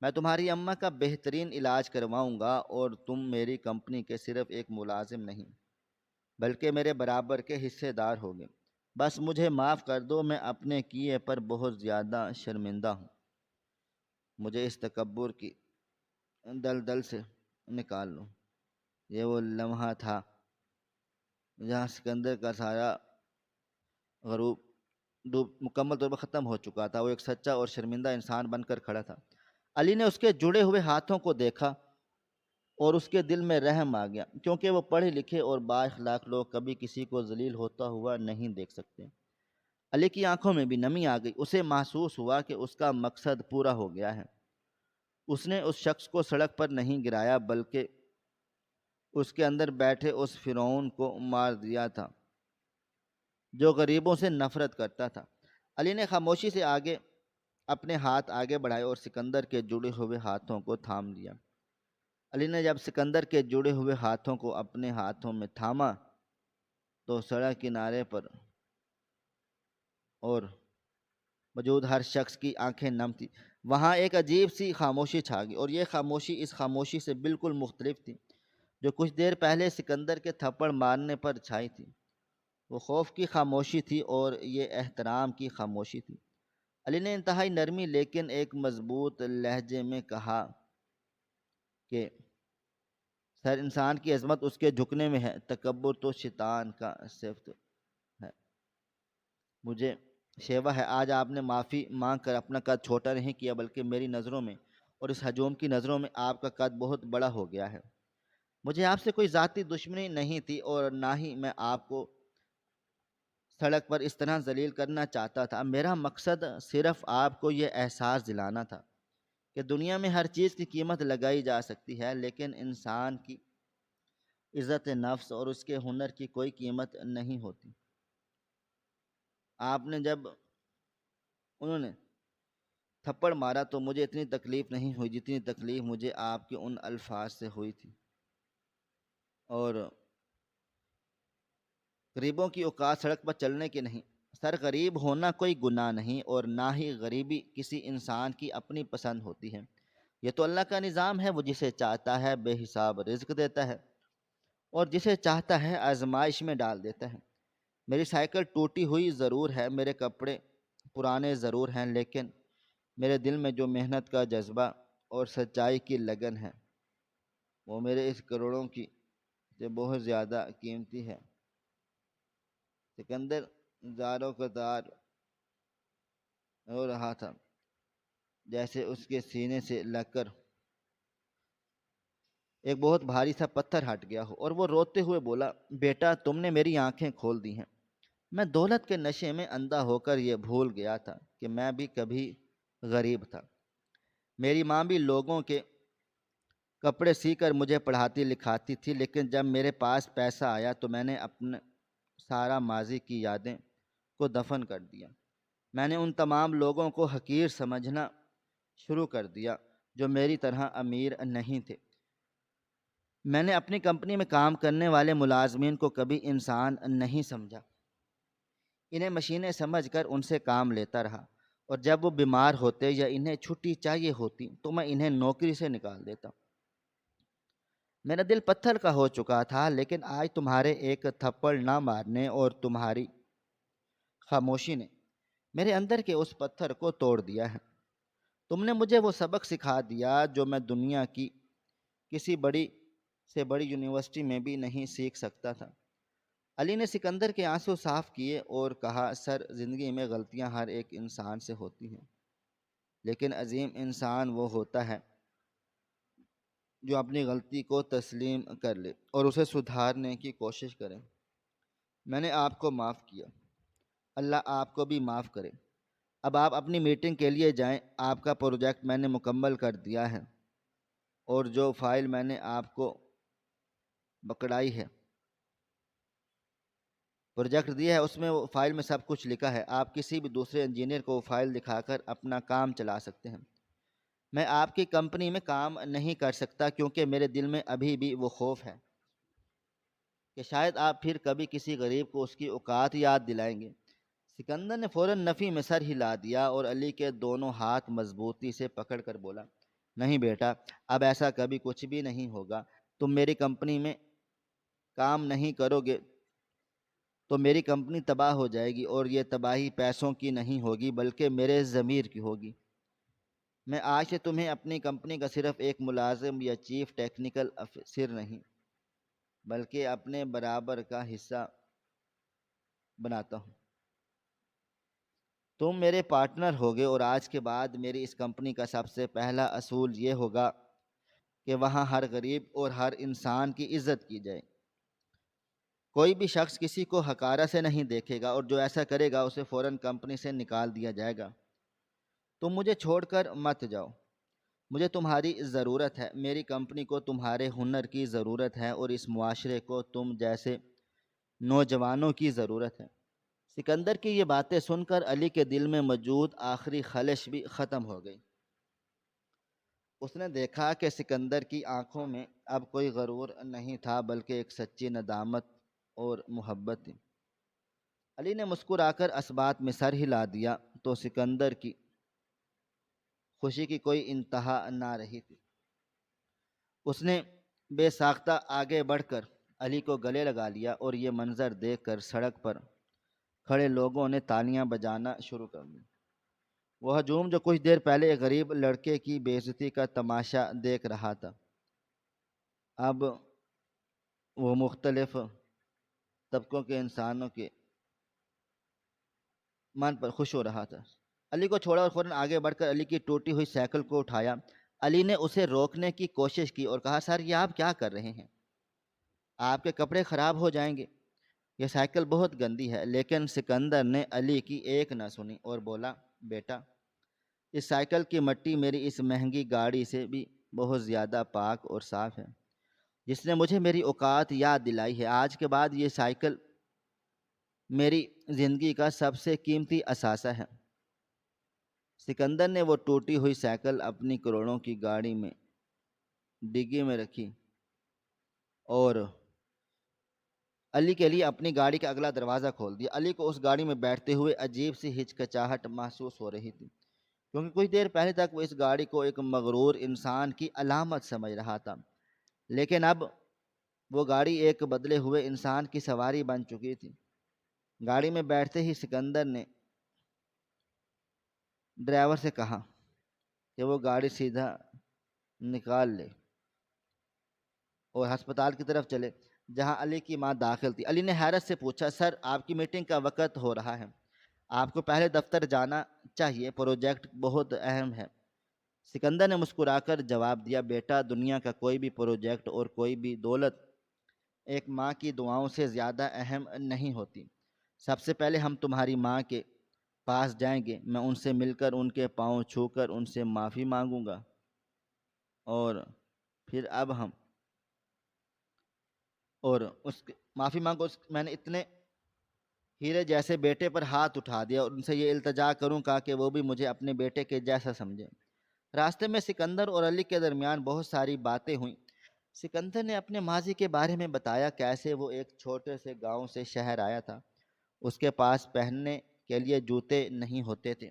میں تمہاری اماں کا بہترین علاج کرواؤں گا اور تم میری کمپنی کے صرف ایک ملازم نہیں بلکہ میرے برابر کے حصے دار ہوگے۔ بس مجھے معاف کر دو، میں اپنے کیے پر بہت زیادہ شرمندہ ہوں۔ مجھے اس تکبر کی دلدل سے نکال لوں۔ یہ وہ لمحہ تھا جہاں سکندر کا سایہ غروب ڈوب مکمل طور پر ختم ہو چکا تھا۔ وہ ایک سچا اور شرمندہ انسان بن کر کھڑا تھا۔ علی نے اس کے جڑے ہوئے ہاتھوں کو دیکھا اور اس کے دل میں رحم آ گیا، کیونکہ وہ پڑھے لکھے اور با اخلاق لوگ کبھی کسی کو ذلیل ہوتا ہوا نہیں دیکھ سکتے۔ علی کی آنکھوں میں بھی نمی آ گئی۔ اسے محسوس ہوا کہ اس کا مقصد پورا ہو گیا ہے۔ اس نے اس شخص کو سڑک پر نہیں گرایا بلکہ اس کے اندر بیٹھے اس فرعون کو مار دیا تھا جو غریبوں سے نفرت کرتا تھا۔ علی نے خاموشی سے اپنے ہاتھ آگے بڑھائے اور سکندر کے جڑے ہوئے ہاتھوں کو تھام لیا۔ علی نے جب سکندر کے جڑے ہوئے ہاتھوں کو اپنے ہاتھوں میں تھاما تو سڑک کنارے پر اور موجود ہر شخص کی آنکھیں نم تھی۔ وہاں ایک عجیب سی خاموشی چھا گئی، اور یہ خاموشی اس خاموشی سے بالکل مختلف تھی جو کچھ دیر پہلے سکندر کے تھپڑ مارنے پر چھائی تھی۔ وہ خوف کی خاموشی تھی اور یہ احترام کی خاموشی تھی۔ علی نے انتہائی نرمی لیکن ایک مضبوط لہجے میں کہا کہ سر، انسان کی عظمت اس کے جھکنے میں ہے، تکبر تو شیطان کا صفت ہے۔ مجھے شیوا ہے، آج آپ نے معافی مانگ کر اپنا قد چھوٹا نہیں کیا، بلکہ میری نظروں میں اور اس ہجوم کی نظروں میں آپ کا قد بہت بڑا ہو گیا ہے۔ مجھے آپ سے کوئی ذاتی دشمنی نہیں تھی اور نہ ہی میں آپ کو سڑک پر اس طرح ذلیل کرنا چاہتا تھا۔ میرا مقصد صرف آپ کو یہ احساس دلانا تھا کہ دنیا میں ہر چیز کی قیمت لگائی جا سکتی ہے، لیکن انسان کی عزت نفس اور اس کے ہنر کی کوئی قیمت نہیں ہوتی۔ جب انہوں نے تھپڑ مارا تو مجھے اتنی تکلیف نہیں ہوئی جتنی تکلیف مجھے آپ کے ان الفاظ سے ہوئی تھی، اور غریبوں کی اوقات سڑک پر چلنے کی نہیں۔ سر، غریب ہونا کوئی گناہ نہیں، اور نہ ہی غریبی کسی انسان کی اپنی پسند ہوتی ہے۔ یہ تو اللہ کا نظام ہے، وہ جسے چاہتا ہے بے حساب رزق دیتا ہے اور جسے چاہتا ہے آزمائش میں ڈال دیتا ہے۔ میری سائیکل ٹوٹی ہوئی ضرور ہے، میرے کپڑے پرانے ضرور ہیں، لیکن میرے دل میں جو محنت کا جذبہ اور سچائی کی لگن ہے وہ میرے اس کروڑوں کی سے بہت زیادہ قیمتی ہے۔ سکندر زاروں قطار ہو رہا تھا، جیسے اس کے سینے سے لگ کر ایک بہت بھاری سا پتھر ہٹ گیا ہو، اور وہ روتے ہوئے بولا، بیٹا، تم نے میری آنکھیں کھول دی ہیں۔ میں دولت کے نشے میں اندھا ہو کر یہ بھول گیا تھا کہ میں بھی کبھی غریب تھا۔ میری ماں بھی لوگوں کے کپڑے سی کر مجھے پڑھاتی لکھاتی تھی، لیکن جب میرے پاس پیسہ آیا تو میں نے اپنے سارا ماضی کی یادیں کو دفن کر دیا۔ میں نے ان تمام لوگوں کو حقیر سمجھنا شروع کر دیا جو میری طرح امیر نہیں تھے۔ میں نے اپنی کمپنی میں کام کرنے والے ملازمین کو کبھی انسان نہیں سمجھا، انہیں مشینیں سمجھ کر ان سے کام لیتا رہا، اور جب وہ بیمار ہوتے یا انہیں چھٹی چاہیے ہوتی تو میں انہیں نوکری سے نکال دیتا۔ میرا دل پتھر کا ہو چکا تھا، لیکن آج تمہارے ایک تھپڑ نہ مارنے اور تمہاری خاموشی نے میرے اندر کے اس پتھر کو توڑ دیا ہے۔ تم نے مجھے وہ سبق سکھا دیا جو میں دنیا کی کسی بڑی سے بڑی یونیورسٹی میں بھی نہیں سیکھ سکتا تھا۔ علی نے سکندر کے آنسو صاف کیے اور کہا، سر، زندگی میں غلطیاں ہر ایک انسان سے ہوتی ہیں، لیکن عظیم انسان وہ ہوتا ہے جو اپنی غلطی کو تسلیم کر لے اور اسے سدھارنے کی کوشش کرے۔ میں نے آپ کو معاف کیا، اللہ آپ کو بھی معاف کرے۔ اب آپ اپنی میٹنگ کے لیے جائیں، آپ کا پروجیکٹ میں نے مکمل کر دیا ہے، اور جو فائل میں نے آپ کو پکڑائی ہے پروجیکٹ دیا ہے اس میں وہ فائل میں سب کچھ لکھا ہے۔ آپ کسی بھی دوسرے انجینئر کو وہ فائل دکھا کر اپنا کام چلا سکتے ہیں۔ میں آپ کی کمپنی میں کام نہیں کر سکتا کیونکہ میرے دل میں ابھی بھی وہ خوف ہے کہ شاید آپ پھر کبھی کسی غریب کو اس کی اوقات یاد دلائیں گے۔ سکندر نے فوراً نفی میں سر ہلا دیا اور علی کے دونوں ہاتھ مضبوطی سے پکڑ کر بولا، نہیں بیٹا، اب ایسا کبھی کچھ بھی نہیں ہوگا۔ تم میری کمپنی میں کام نہیں کرو گے تو میری کمپنی تباہ ہو جائے گی، اور یہ تباہی پیسوں کی نہیں ہوگی بلکہ میرے ضمیر کی ہوگی۔ میں آج سے تمہیں اپنی کمپنی کا صرف ایک ملازم یا چیف ٹیکنیکل افسر نہیں بلکہ اپنے برابر کا حصہ بناتا ہوں۔ تم میرے پارٹنر ہوگے اور آج کے بعد میری اس کمپنی کا سب سے پہلا اصول یہ ہوگا کہ وہاں ہر غریب اور ہر انسان کی عزت کی جائے۔ کوئی بھی شخص کسی کو حقارہ سے نہیں دیکھے گا اور جو ایسا کرے گا اسے فوراً کمپنی سے نکال دیا جائے گا۔ تم مجھے چھوڑ کر مت جاؤ، مجھے تمہاری ضرورت ہے، میری کمپنی کو تمہارے ہنر کی ضرورت ہے اور اس معاشرے کو تم جیسے نوجوانوں کی ضرورت ہے۔ سکندر کی یہ باتیں سن کر علی کے دل میں موجود آخری خلش بھی ختم ہو گئی۔ اس نے دیکھا کہ سکندر کی آنکھوں میں اب کوئی غرور نہیں تھا بلکہ ایک سچی ندامت اور محبت تھی۔ علی نے مسکرا کر اسبات میں سر ہلا دیا تو سکندر کی خوشی کی کوئی انتہا نہ رہی تھی۔ اس نے بے ساختہ آگے بڑھ کر علی کو گلے لگا لیا اور یہ منظر دیکھ کر سڑک پر کھڑے لوگوں نے تالیاں بجانا شروع کر دی۔ وہ ہجوم جو کچھ دیر پہلے ایک غریب لڑکے کی بے عزتی کا تماشا دیکھ رہا تھا، اب وہ مختلف طبقوں کے انسانوں کے من پر خوش ہو رہا تھا۔ علی کو چھوڑا اور فوراً آگے بڑھ کر علی کی ٹوٹی ہوئی سائیکل کو اٹھایا۔ علی نے اسے روکنے کی کوشش کی اور کہا، سر یہ آپ کیا کر رہے ہیں؟ آپ کے کپڑے خراب ہو جائیں گے، یہ سائیکل بہت گندی ہے۔ لیکن سکندر نے علی کی ایک نہ سنی اور بولا، بیٹا اس سائیکل کی مٹی میری اس مہنگی گاڑی سے بھی بہت زیادہ پاک اور صاف ہے، جس نے مجھے میری اوقات یاد دلائی ہے۔ آج کے بعد یہ سائیکل میری زندگی کا سب سے قیمتی اثاثہ ہے۔ سکندر نے وہ ٹوٹی ہوئی سائیکل اپنی کروڑوں کی گاڑی میں ڈگی میں رکھی اور علی کے لیے اپنی گاڑی کا اگلا دروازہ کھول دیا۔ علی کو اس گاڑی میں بیٹھتے ہوئے عجیب سی ہچکچاہٹ محسوس ہو رہی تھی، کیونکہ کچھ دیر پہلے تک وہ اس گاڑی کو ایک مغرور انسان کی علامت سمجھ رہا تھا، لیکن اب وہ گاڑی ایک بدلے ہوئے انسان کی سواری بن چکی تھی۔ گاڑی میں بیٹھتے ہی سکندر نے ڈرائیور سے کہا کہ وہ گاڑی سیدھا نکال لے اور ہسپتال کی طرف چلے جہاں علی کی ماں داخل تھی۔ علی نے حیرت سے پوچھا، سر آپ کی میٹنگ کا وقت ہو رہا ہے، آپ کو پہلے دفتر جانا چاہیے، پروجیکٹ بہت اہم ہے۔ سکندر نے مسکرا کر جواب دیا، بیٹا دنیا کا کوئی بھی پروجیکٹ اور کوئی بھی دولت ایک ماں کی دعاؤں سے زیادہ اہم نہیں ہوتی۔ سب سے پہلے ہم تمہاری ماں کے پاس جائیں گے، میں ان سے مل کر ان کے پاؤں چھو کر ان سے معافی مانگوں گا، اور پھر اب ہم اور اس معافی مانگو، میں نے اتنے ہیرے جیسے بیٹے پر ہاتھ اٹھا دیا اور ان سے یہ التجا کروں گا کہ وہ بھی مجھے اپنے بیٹے کے جیسا سمجھیں۔ راستے میں سکندر اور علی کے درمیان بہت ساری باتیں ہوئیں۔ سکندر نے اپنے ماضی کے بارے میں بتایا، کیسے وہ ایک چھوٹے سے گاؤں سے شہر آیا تھا، اس کے پاس پہننے کے لیے جوتے نہیں ہوتے تھے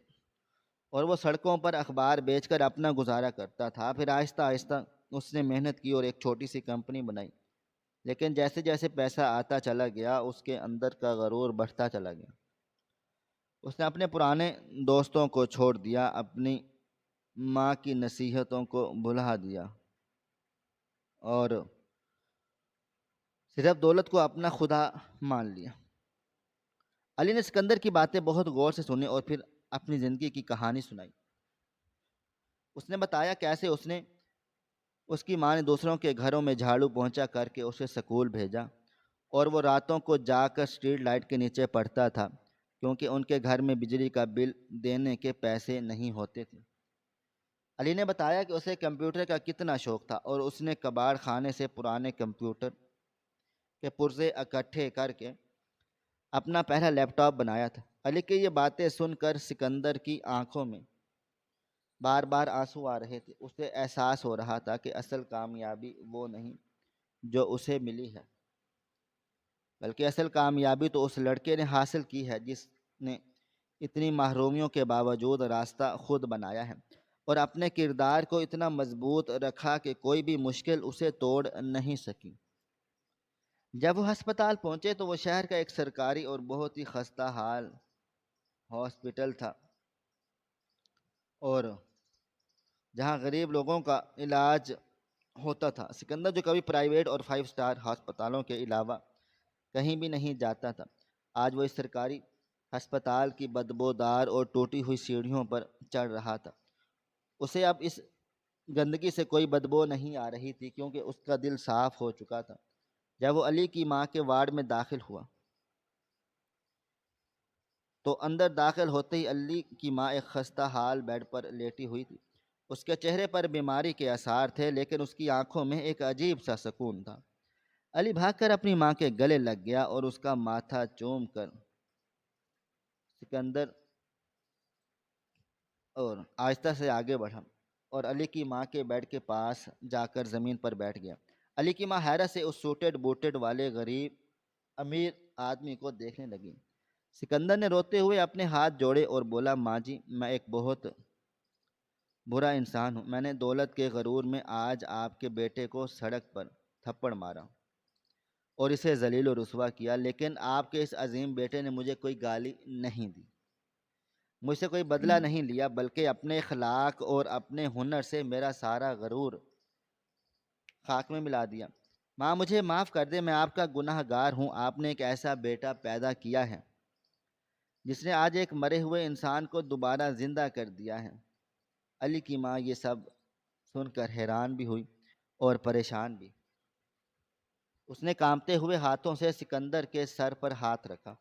اور وہ سڑکوں پر اخبار بیچ کر اپنا گزارا کرتا تھا۔ پھر آہستہ آہستہ اس نے محنت کی اور ایک چھوٹی سی کمپنی بنائی، لیکن جیسے جیسے پیسہ آتا چلا گیا اس کے اندر کا غرور بڑھتا چلا گیا۔ اس نے اپنے پرانے دوستوں کو چھوڑ دیا، اپنی ماں کی نصیحتوں کو بھلا دیا اور صرف دولت کو اپنا خدا مان لیا۔ علی نے سکندر کی باتیں بہت غور سے سنی اور پھر اپنی زندگی کی کہانی سنائی۔ اس نے بتایا کیسے اس کی ماں نے دوسروں کے گھروں میں جھاڑو پہنچا کر کے اسے سکول بھیجا اور وہ راتوں کو جا کر اسٹریٹ لائٹ کے نیچے پڑھتا تھا کیونکہ ان کے گھر میں بجلی کا بل دینے کے پیسے نہیں ہوتے تھے۔ علی نے بتایا کہ اسے کمپیوٹر کا کتنا شوق تھا اور اس نے کباڑ خانے سے پرانے کمپیوٹر کے پرزے اکٹھے کر کے اپنا پہلا لیپ ٹاپ بنایا تھا۔ علی کی یہ باتیں سن کر سکندر کی آنکھوں میں بار بار آنسو آ رہے تھے۔ اسے احساس ہو رہا تھا کہ اصل کامیابی وہ نہیں جو اسے ملی ہے، بلکہ اصل کامیابی تو اس لڑکے نے حاصل کی ہے جس نے اتنی محرومیوں کے باوجود راستہ خود بنایا ہے اور اپنے کردار کو اتنا مضبوط رکھا کہ کوئی بھی مشکل اسے توڑ نہیں سکی۔ جب وہ ہسپتال پہنچے تو وہ شہر کا ایک سرکاری اور بہت ہی خستہ حال ہاسپٹل تھا اور جہاں غریب لوگوں کا علاج ہوتا تھا۔ سکندر جو کبھی پرائیویٹ اور 5 اسٹار ہسپتالوں کے علاوہ کہیں بھی نہیں جاتا تھا، آج وہ اس سرکاری ہسپتال کی بدبودار اور ٹوٹی ہوئی سیڑھیوں پر چڑھ رہا تھا۔ اسے اب اس گندگی سے کوئی بدبو نہیں آ رہی تھی، کیونکہ اس کا دل صاف ہو چکا تھا۔ جب وہ علی کی ماں کے وارڈ میں داخل ہوا تو اندر داخل ہوتے ہی علی کی ماں ایک خستہ حال بیڈ پر لیٹی ہوئی تھی۔ اس کے چہرے پر بیماری کے آثار تھے، لیکن اس کی آنکھوں میں ایک عجیب سا سکون تھا۔ علی بھاگ کر اپنی ماں کے گلے لگ گیا اور اس کا ماتھا چوم کر سکندر اور آہستہ سے آگے بڑھا اور علی کی ماں کے بیڈ کے پاس جا کر زمین پر بیٹھ گیا۔ علی کی ماں حیرت سے اس سوٹڈ بوٹڈ والے غریب امیر آدمی کو دیکھنے لگی۔ سکندر نے روتے ہوئے اپنے ہاتھ جوڑے اور بولا، ماں جی، میں ایک بہت برا انسان ہوں۔ میں نے دولت کے غرور میں آج آپ کے بیٹے کو سڑک پر تھپڑ مارا اور اسے ذلیل و رسوا کیا، لیکن آپ کے اس عظیم بیٹے نے مجھے کوئی گالی نہیں دی، مجھ سے کوئی بدلہ نہیں لیا، بلکہ اپنے اخلاق اور اپنے ہنر سے میرا سارا غرور خاک میں ملا دیا۔ ماں، مجھے معاف کر دے، میں آپ کا گناہ گار ہوں۔ آپ نے ایک ایسا بیٹا پیدا کیا ہے جس نے آج ایک مرے ہوئے انسان کو دوبارہ زندہ کر دیا ہے۔ علی کی ماں یہ سب سن کر حیران بھی ہوئی اور پریشان بھی۔ اس نے کانپتے ہوئے ہاتھوں سے سکندر کے سر پر ہاتھ رکھا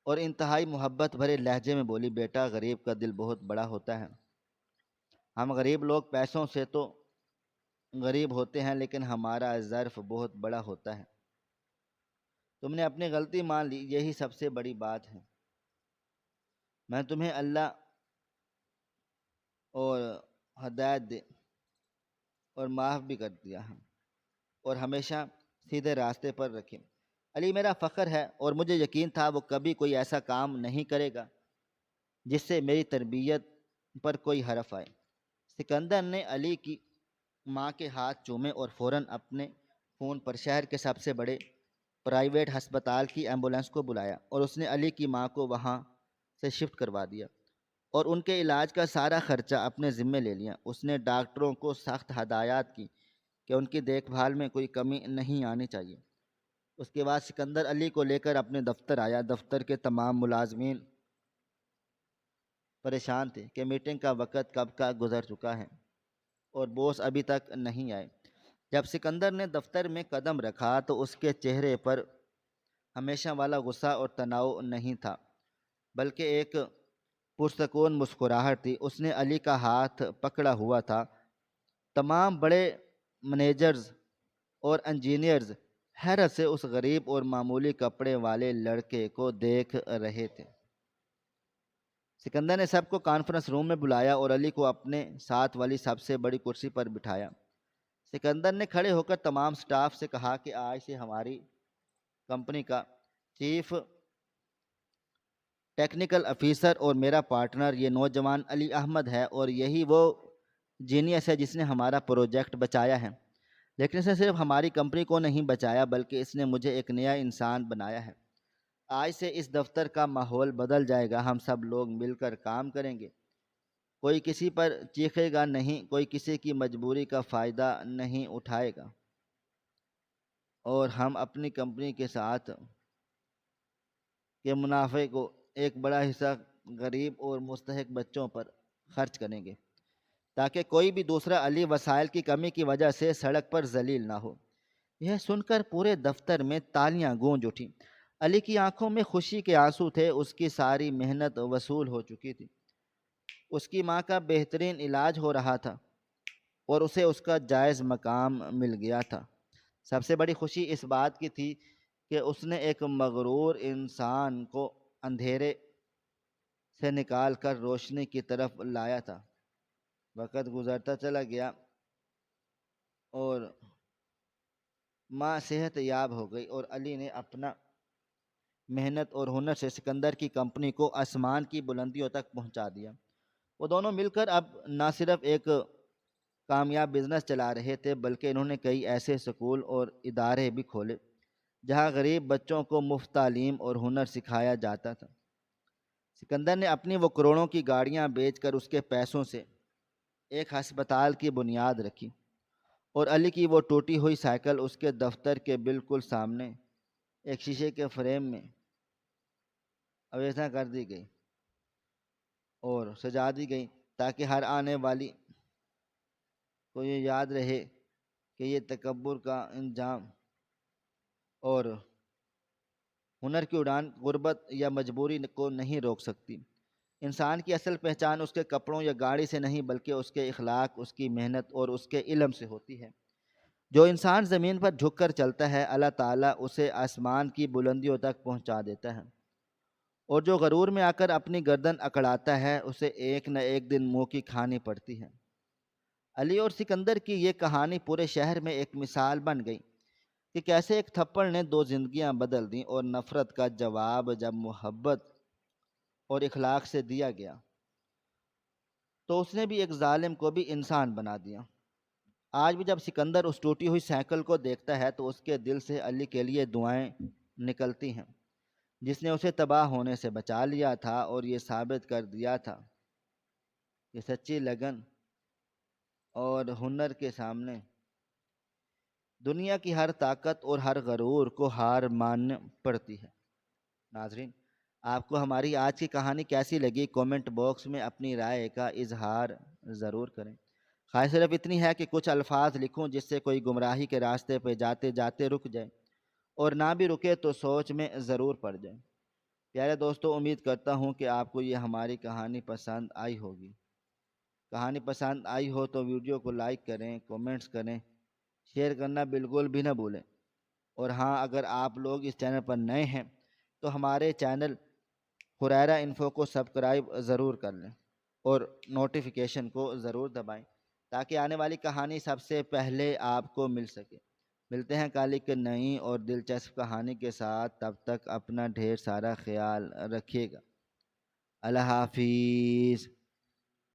اور انتہائی محبت بھرے لہجے میں بولی، بیٹا، غریب کا دل بہت بڑا ہوتا ہے۔ ہم غریب لوگ پیسوں سے تو غریب ہوتے ہیں، لیکن ہمارا ظرف بہت بڑا ہوتا ہے۔ تم نے اپنی غلطی مان لی، یہی سب سے بڑی بات ہے۔ میں تمہیں اللہ اور ہدایت دے اور معاف بھی کر دیا ہے اور ہمیشہ سیدھے راستے پر رکھے۔ علی میرا فخر ہے اور مجھے یقین تھا وہ کبھی کوئی ایسا کام نہیں کرے گا جس سے میری تربیت پر کوئی حرف آئے۔ سکندر نے علی کی ماں کے ہاتھ چومے اور فوراً اپنے فون پر شہر کے سب سے بڑے پرائیویٹ ہسپتال کی ایمبولینس کو بلایا اور اس نے علی کی ماں کو وہاں سے شفٹ کروا دیا اور ان کے علاج کا سارا خرچہ اپنے ذمہ لے لیا۔ اس نے ڈاکٹروں کو سخت ہدایات کی کہ ان کی دیکھ بھال میں کوئی کمی نہیں آنی چاہیے۔ اس کے بعد سکندر علی کو لے کر اپنے دفتر آیا۔ دفتر کے تمام ملازمین پریشان تھے کہ میٹنگ کا وقت کب کا گزر چکا ہے اور باس ابھی تک نہیں آئے۔ جب سکندر نے دفتر میں قدم رکھا تو اس کے چہرے پر ہمیشہ والا غصہ اور تناؤ نہیں تھا، بلکہ ایک پرسکون مسکراہٹ تھی۔ اس نے علی کا ہاتھ پکڑا ہوا تھا۔ تمام بڑے منیجرز اور انجینئرز حیرت سے اس غریب اور معمولی کپڑے والے لڑکے کو دیکھ رہے تھے۔ سکندر نے سب کو کانفرنس روم میں بلایا اور علی کو اپنے ساتھ والی سب سے بڑی کرسی پر بٹھایا۔ سکندر نے کھڑے ہو کر تمام سٹاف سے کہا کہ آج سے ہماری کمپنی کا چیف ٹیکنیکل افیسر اور میرا پارٹنر یہ نوجوان علی احمد ہے، اور یہی وہ جینیس ہے جس نے ہمارا پروجیکٹ بچایا ہے۔ لیکن اس نے صرف ہماری کمپنی کو نہیں بچایا، بلکہ اس نے مجھے ایک نیا انسان بنایا ہے۔ آج سے اس دفتر کا ماحول بدل جائے گا۔ ہم سب لوگ مل کر کام کریں گے، کوئی کسی پر چیخے گا نہیں، کوئی کسی کی مجبوری کا فائدہ نہیں اٹھائے گا، اور ہم اپنی کمپنی کے ساتھ کے منافع کو ایک بڑا حصہ غریب اور مستحق بچوں پر خرچ کریں گے، تاکہ کوئی بھی دوسرا علی وسائل کی کمی کی وجہ سے سڑک پر ذلیل نہ ہو۔ یہ سن کر پورے دفتر میں تالیاں گونج اٹھیں۔ علی کی آنکھوں میں خوشی کے آنسو تھے۔ اس کی ساری محنت وصول ہو چکی تھی۔ اس کی ماں کا بہترین علاج ہو رہا تھا اور اسے اس کا جائز مقام مل گیا تھا۔ سب سے بڑی خوشی اس بات کی تھی کہ اس نے ایک مغرور انسان کو اندھیرے سے نکال کر روشنی کی طرف لایا تھا۔ وقت گزرتا چلا گیا اور ماں صحت یاب ہو گئی اور علی نے اپنا محنت اور ہنر سے سکندر کی کمپنی کو آسمان کی بلندیوں تک پہنچا دیا۔ وہ دونوں مل کر اب نہ صرف ایک کامیاب بزنس چلا رہے تھے، بلکہ انہوں نے کئی ایسے اسکول اور ادارے بھی کھولے جہاں غریب بچوں کو مفت تعلیم اور ہنر سکھایا جاتا تھا۔ سکندر نے اپنی وہ کروڑوں کی گاڑیاں بیچ کر اس کے پیسوں سے ایک ہسپتال کی بنیاد رکھی، اور علی کی وہ ٹوٹی ہوئی سائیکل اس کے دفتر کے بالکل سامنے ایک شیشے کے فریم میں اویزاں کر دی گئی اور سجا دی گئی، تاکہ ہر آنے والی کو یہ یاد رہے کہ یہ تکبر کا انجام اور ہنر کی اڑان غربت یا مجبوری کو نہیں روک سکتی۔ انسان کی اصل پہچان اس کے کپڑوں یا گاڑی سے نہیں، بلکہ اس کے اخلاق، اس کی محنت اور اس کے علم سے ہوتی ہے۔ جو انسان زمین پر جھک کر چلتا ہے، اللہ تعالیٰ اسے آسمان کی بلندیوں تک پہنچا دیتا ہے، اور جو غرور میں آ کر اپنی گردن اکڑاتا ہے، اسے ایک نہ ایک دن منہ کی کھانی پڑتی ہے۔ علی اور سکندر کی یہ کہانی پورے شہر میں ایک مثال بن گئی کہ کیسے ایک تھپڑ نے دو زندگیاں بدل دیں، اور نفرت کا جواب جب محبت اور اخلاق سے دیا گیا تو اس نے بھی ایک ظالم کو بھی انسان بنا دیا۔ آج بھی جب سکندر اس ٹوٹی ہوئی سائیکل کو دیکھتا ہے تو اس کے دل سے علی کے لیے دعائیں نکلتی ہیں، جس نے اسے تباہ ہونے سے بچا لیا تھا اور یہ ثابت کر دیا تھا کہ سچی لگن اور ہنر کے سامنے دنیا کی ہر طاقت اور ہر غرور کو ہار ماننی پڑتی ہے۔ ناظرین، آپ کو ہماری آج کی کہانی کیسی لگی؟ کومنٹ باکس میں اپنی رائے کا اظہار ضرور کریں۔ خواہش صرف اتنی ہے کہ کچھ الفاظ لکھوں جس سے کوئی گمراہی کے راستے پہ جاتے جاتے رک جائے، اور نہ بھی رکے تو سوچ میں ضرور پڑ جائے۔ پیارے دوستو، امید کرتا ہوں کہ آپ کو یہ ہماری کہانی پسند آئی ہوگی۔ کہانی پسند آئی ہو تو ویڈیو کو لائک کریں، کومنٹس کریں، شیئر کرنا بالکل بھی نہ بھولیں۔ اور ہاں، اگر آپ لوگ اس چینل پر نئے ہیں تو ہمارے چینل حریرہ انفو کو سبسکرائب ضرور کر لیں اور نوٹیفیکیشن کو ضرور دبائیں، تاکہ آنے والی کہانی سب سے پہلے آپ کو مل سکے۔ ملتے ہیں کل ایک نئی اور دلچسپ کہانی کے ساتھ، تب تک اپنا ڈھیر سارا خیال رکھیے گا۔ اللہ حافظ۔